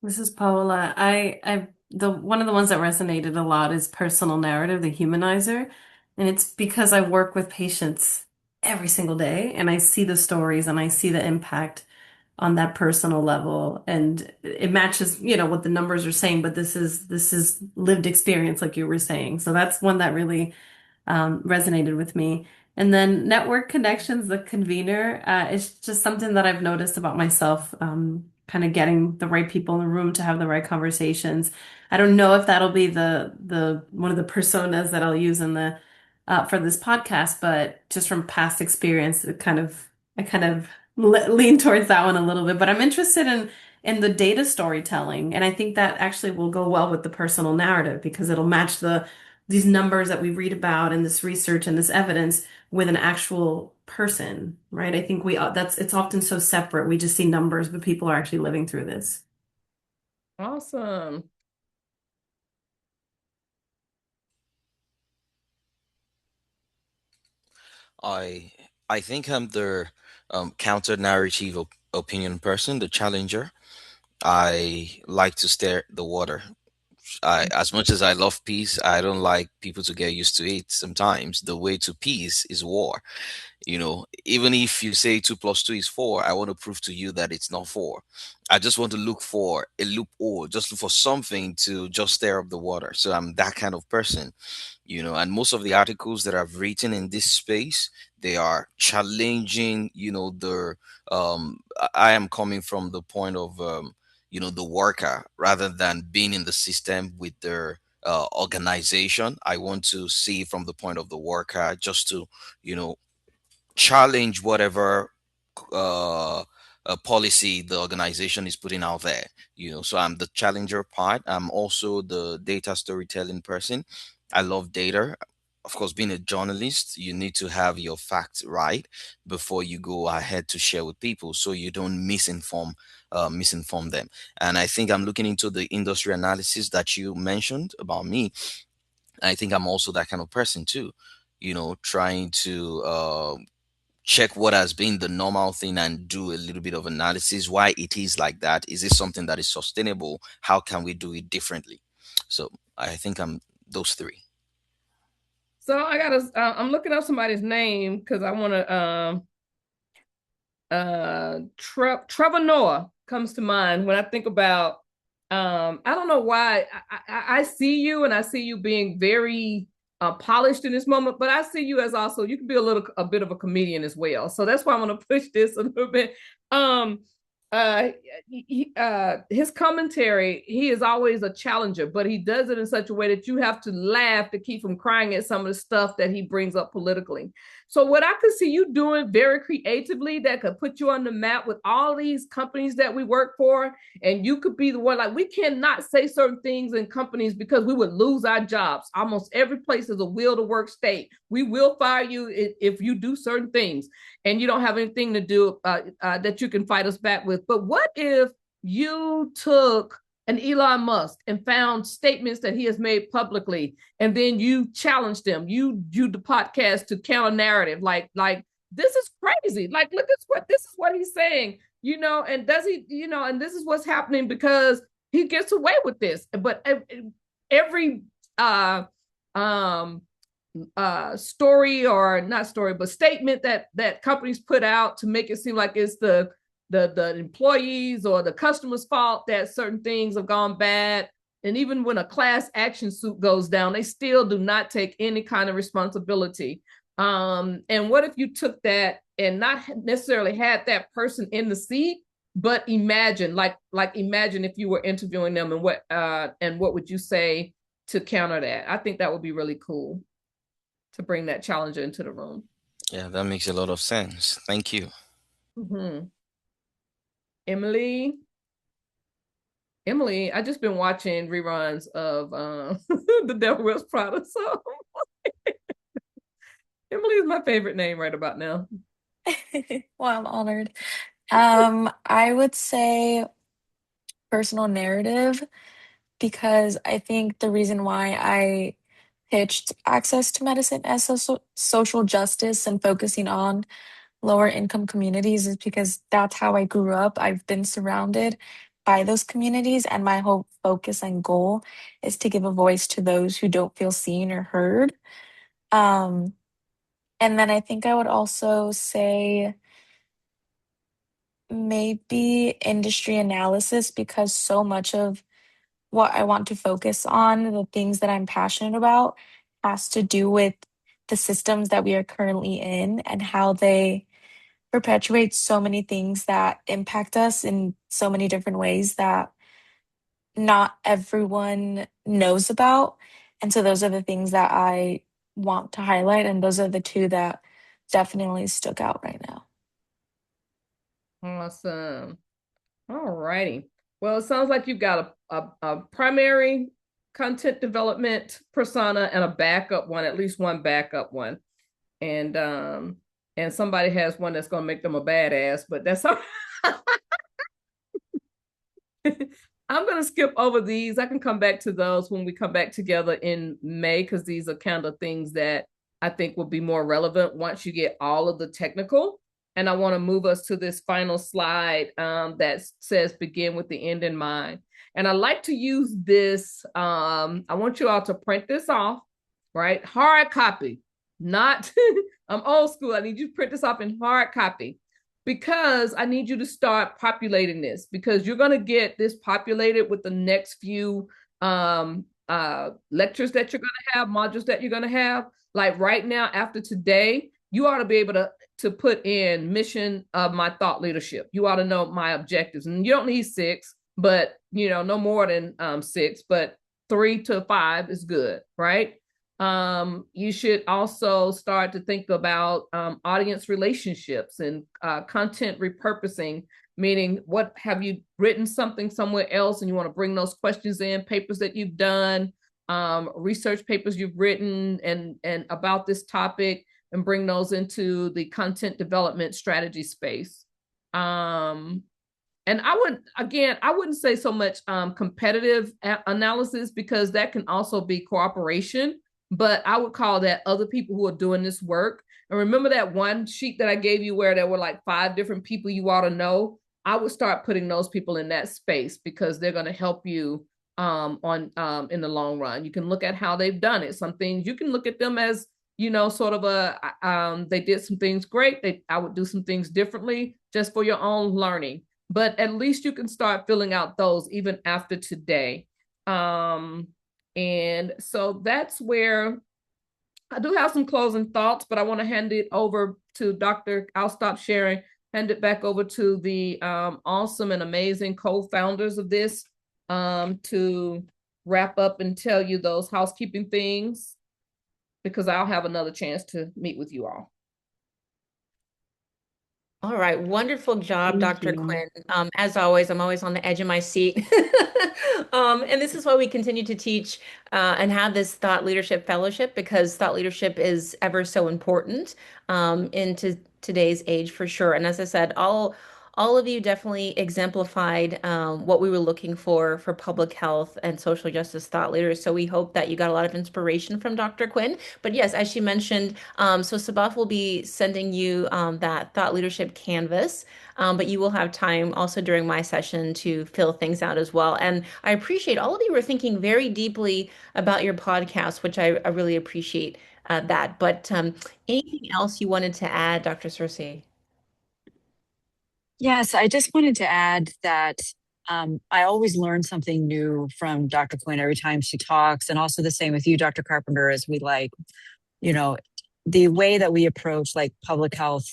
S2: This is Paola. One of the ones that resonated a lot is personal narrative, the humanizer. And it's because I work with patients every single day and I see the stories and I see the impact on that personal level. And it matches, what the numbers are saying, but this is lived experience, like you were saying. So that's one that really resonated with me. And then network connections, the convener, it's just something that I've noticed about myself, kind of getting the right people in the room to have the right conversations. I don't know if that'll be the one of the personas that I'll use in the for this podcast, but just from past experience, I kind of lean towards that one a little bit. But I'm interested in the data storytelling, and I think that actually will go well with the personal narrative because it'll match these numbers that we read about and this research and this evidence with an actual person, right? I think it's often so separate. We just see numbers, but people are actually living through this.
S1: Awesome.
S3: I think I'm the counter narrative opinion person, the challenger. I like to stare at the water. As much as I love peace, I don't like people to get used to it. Sometimes the way to peace is war. Even if you say 2 + 2 is 4, I want to prove to you that it's not 4. I just want to look for a loophole, just look for something to just stir up the water. So I'm that kind of person, and most of the articles that I've written in this space, they are challenging, I am coming from the point of, the worker rather than being in the system with their organization. I want to see from the point of the worker just to, challenge whatever policy the organization is putting out there. So I'm the challenger part. I'm also the data storytelling person. I love data. Of course, being a journalist, you need to have your facts right before you go ahead to share with people, so you don't misinform them. And I think I'm looking into the industry analysis that you mentioned about me. I think I'm also that kind of person too. Trying to check what has been the normal thing and do a little bit of analysis why it is like that. Is it something that is sustainable? How can we do it differently? So I think I'm those 3.
S1: So I'm looking up somebody's name because I want to Trevor Noah comes to mind when I think about I don't know why I see you, and I see you being very polished in this moment, but I see you as also, you can be a bit of a comedian as well. So that's why I'm going to push this a little bit. Um, uh, his commentary, he is always a challenger, but he does it in such a way that you have to laugh to keep from crying at some of the stuff that he brings up politically. So what I could see you doing very creatively that could put you on the map with all these companies that we work for, and you could be the one, like, we cannot say certain things in companies because we would lose our jobs. Almost every place is a will to work state. We will fire you if you do certain things, and you don't have anything to do that you can fight us back with. But what if you took an Elon Musk and found statements that he has made publicly, and then you challenged them? You do the podcast to counter narrative, like this is crazy. Like, look at this is what he's saying, and does he, and this is what's happening because he gets away with this. But every story, or not story, but statement that companies put out to make it seem like it's the employees or the customer's fault that certain things have gone bad. And even when a class action suit goes down, they still do not take any kind of responsibility. And what if you took that and not necessarily had that person in the seat, but imagine if you were interviewing them, and what would you say to counter that? I think that would be really cool to bring that challenger into the room.
S3: Yeah, that makes a lot of sense. Thank you.
S1: Mm-hmm. Emily, I just been watching reruns of The Devil Wears Prada, so Emily is my favorite name right about now.
S4: Well, I'm honored. I would say personal narrative, because I think the reason why I pitched access to medicine as social justice and focusing on lower income communities is because that's how I grew up. I've been surrounded by those communities, and my whole focus and goal is to give a voice to those who don't feel seen or heard. Um, and then I think I would also say maybe industry analysis, because so much of what I want to focus on, the things that I'm passionate about, has to do with the systems that we are currently in and how they perpetuate so many things that impact us in so many different ways that not everyone knows about. And so those are the things that I want to highlight, and those are the two that definitely stuck out right now.
S1: Awesome. All righty. Well, it sounds like you've got a primary content development persona and a backup one, at least one backup one. And somebody has one that's gonna make them a badass, but that's all. I'm gonna skip over these. I can come back to those when we come back together in May, because these are kind of things that I think will be more relevant once you get all of the technical. And I want to move us to this final slide that says begin with the end in mind. And I like to use this. I want you all to print this off, right? Hard copy, not, I'm old school. I need you to print this off in hard copy, because I need you to start populating this, because you're going to get this populated with the next few lectures that you're going to have, modules that you're going to have. Like right now, after today, you ought to be able to put in mission of my thought leadership. You ought to know my objectives, and you don't need 6, but no more than 6, but 3 to 5 is good, right? You should also start to think about audience relationships and content repurposing, meaning what have you written something somewhere else and you want to bring those questions in, papers that you've done, research papers you've written and about this topic, and bring those into the content development strategy space. And I wouldn't say so much competitive analysis, because that can also be cooperation, but I would call that other people who are doing this work. And remember that one sheet that I gave you where there were like 5 different people you ought to know? I would start putting those people in that space, because they're going to help you in the long run. You can look at how they've done it. Some things you can look at them as, sort of they did some things great. I would do some things differently just for your own learning. but at least you can start filling out those even after today. And so that's where I do have some closing thoughts, but I want to hand it over to Dr. I'll stop sharing, hand it back over to the awesome and amazing co-founders of this to wrap up and tell you those housekeeping things, because I'll have another chance to meet with you all.
S6: All right, wonderful job,
S2: Thank
S6: Dr.
S2: you.
S6: Quinn. As always, I'm always on the edge of my seat. And this is why we continue to teach and have this thought leadership fellowship, because thought leadership is ever so important into today's age for sure. And as I said, all of you definitely exemplified what we were looking for public health and social justice thought leaders. So we hope that you got a lot of inspiration from Dr. Quinn. But yes, as she mentioned, so Sabath will be sending you that thought leadership canvas. But you will have time also during my session to fill things out as well. And I appreciate all of you were thinking very deeply about your podcast, which I really appreciate that. But anything else you wanted to add, Dr. Cersei?
S5: Yes, I just wanted to add that I always learn something new from Dr. Quinn every time she talks, and also the same with you, Dr. Carpenter, as we you know, the way that we approach like public health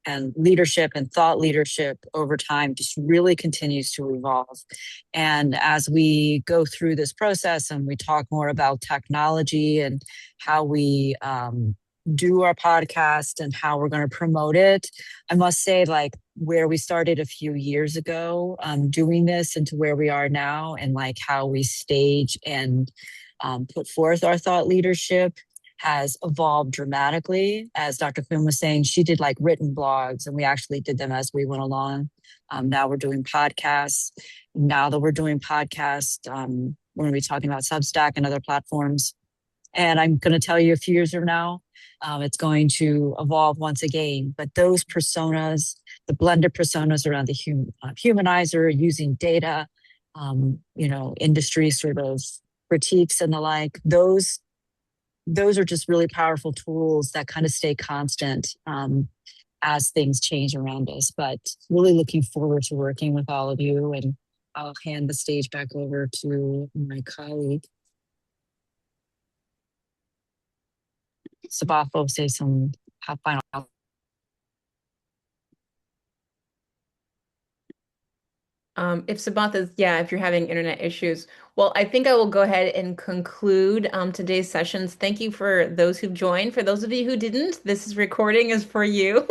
S5: and leadership and thought leadership over time just really continues to evolve. And as we go through this process and we talk more about technology and how we do our podcast and how we're going to promote it, I must say, like, where we started a few years ago doing this and to where we are now, and like how we stage and put forth our thought leadership has evolved dramatically. As Dr. Quinn was saying, she did like written blogs, and we actually did them as we went along. Now we're doing podcasts. Now that we're doing podcasts, we're going to be talking about Substack and other platforms. And I'm going to tell you, a few years from now, it's going to evolve once again. But those personas, the blended personas around the humanizer, using data, industry sort of critiques and the like, those are just really powerful tools that kind of stay constant as things change around us. But really looking forward to working with all of you. And I'll hand the stage back over to my colleague. Sabath will say some final.
S6: If Sabath is, yeah, if you're having internet issues, well, I think I will go ahead and conclude today's sessions. Thank you for those who've joined. For those of you who didn't, this recording is for you.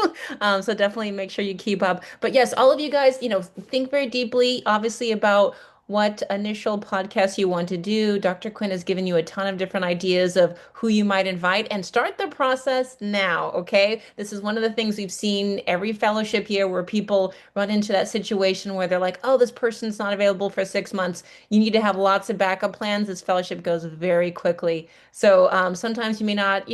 S6: So definitely make sure you keep up. But yes, all of you guys, think very deeply, obviously, about what initial podcast you want to do. Dr. Quinn has given you a ton of different ideas of who you might invite, and start the process now, okay? This is one of the things we've seen every fellowship year, where people run into that situation where they're like, oh, this person's not available for 6 months. You need to have lots of backup plans. This fellowship goes very quickly. So sometimes you may not,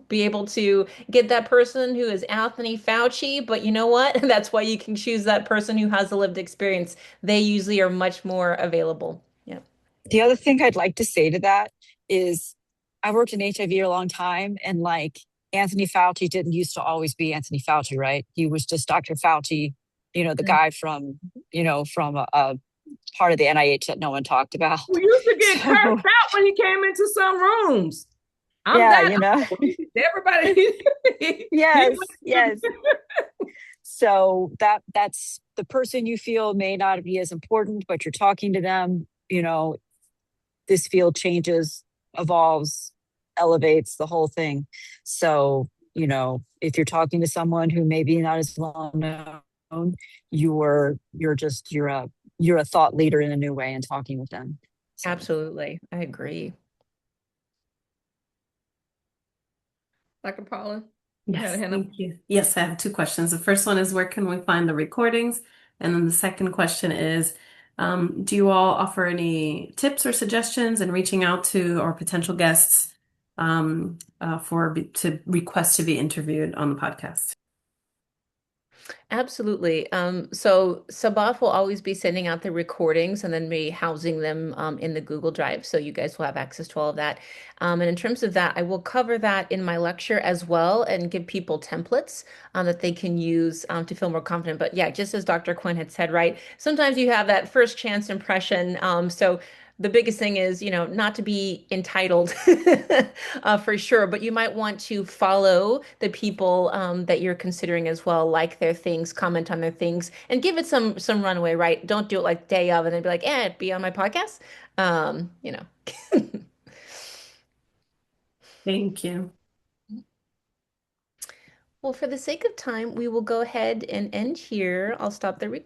S6: be able to get that person who is Anthony Fauci, but you know what? That's why you can choose that person who has the lived experience. They usually are much more available. Yeah.
S5: The other thing I'd like to say to that is I worked in HIV a long time, and like Anthony Fauci didn't used to always be Anthony Fauci, right? He was just Dr. Fauci, the guy from a part of the NIH that no one talked about.
S1: We used to get cursed out when he came into some rooms. Everybody.
S5: Yes. So that's the person you feel may not be as important, but you're talking to them. This field changes, evolves, elevates the whole thing. So, if you're talking to someone who maybe not as well known, you're a thought leader in a new way and talking with them. So.
S6: Absolutely. I agree.
S1: Dr. Paula?
S2: Yes, thank you. Yes, I have two questions. The first one is, where can we find the recordings? And then the second question is, do you all offer any tips or suggestions in reaching out to our potential guests to request to be interviewed on the podcast?
S6: Absolutely. So Sabaf will always be sending out the recordings and then be housing them in the Google Drive. So you guys will have access to all of that. And in terms of that, I will cover that in my lecture as well and give people templates that they can use to feel more confident. But yeah, just as Dr. Quinn had said, right? Sometimes you have that first chance impression. So the biggest thing is, not to be entitled for sure, but you might want to follow the people that you're considering as well, like their things, comment on their things, and give it some runway, right? Don't do it like day of and then be like, be on my podcast. Um, you know.
S2: Thank you.
S6: Well, for the sake of time, we will go ahead and end here. I'll stop the recording.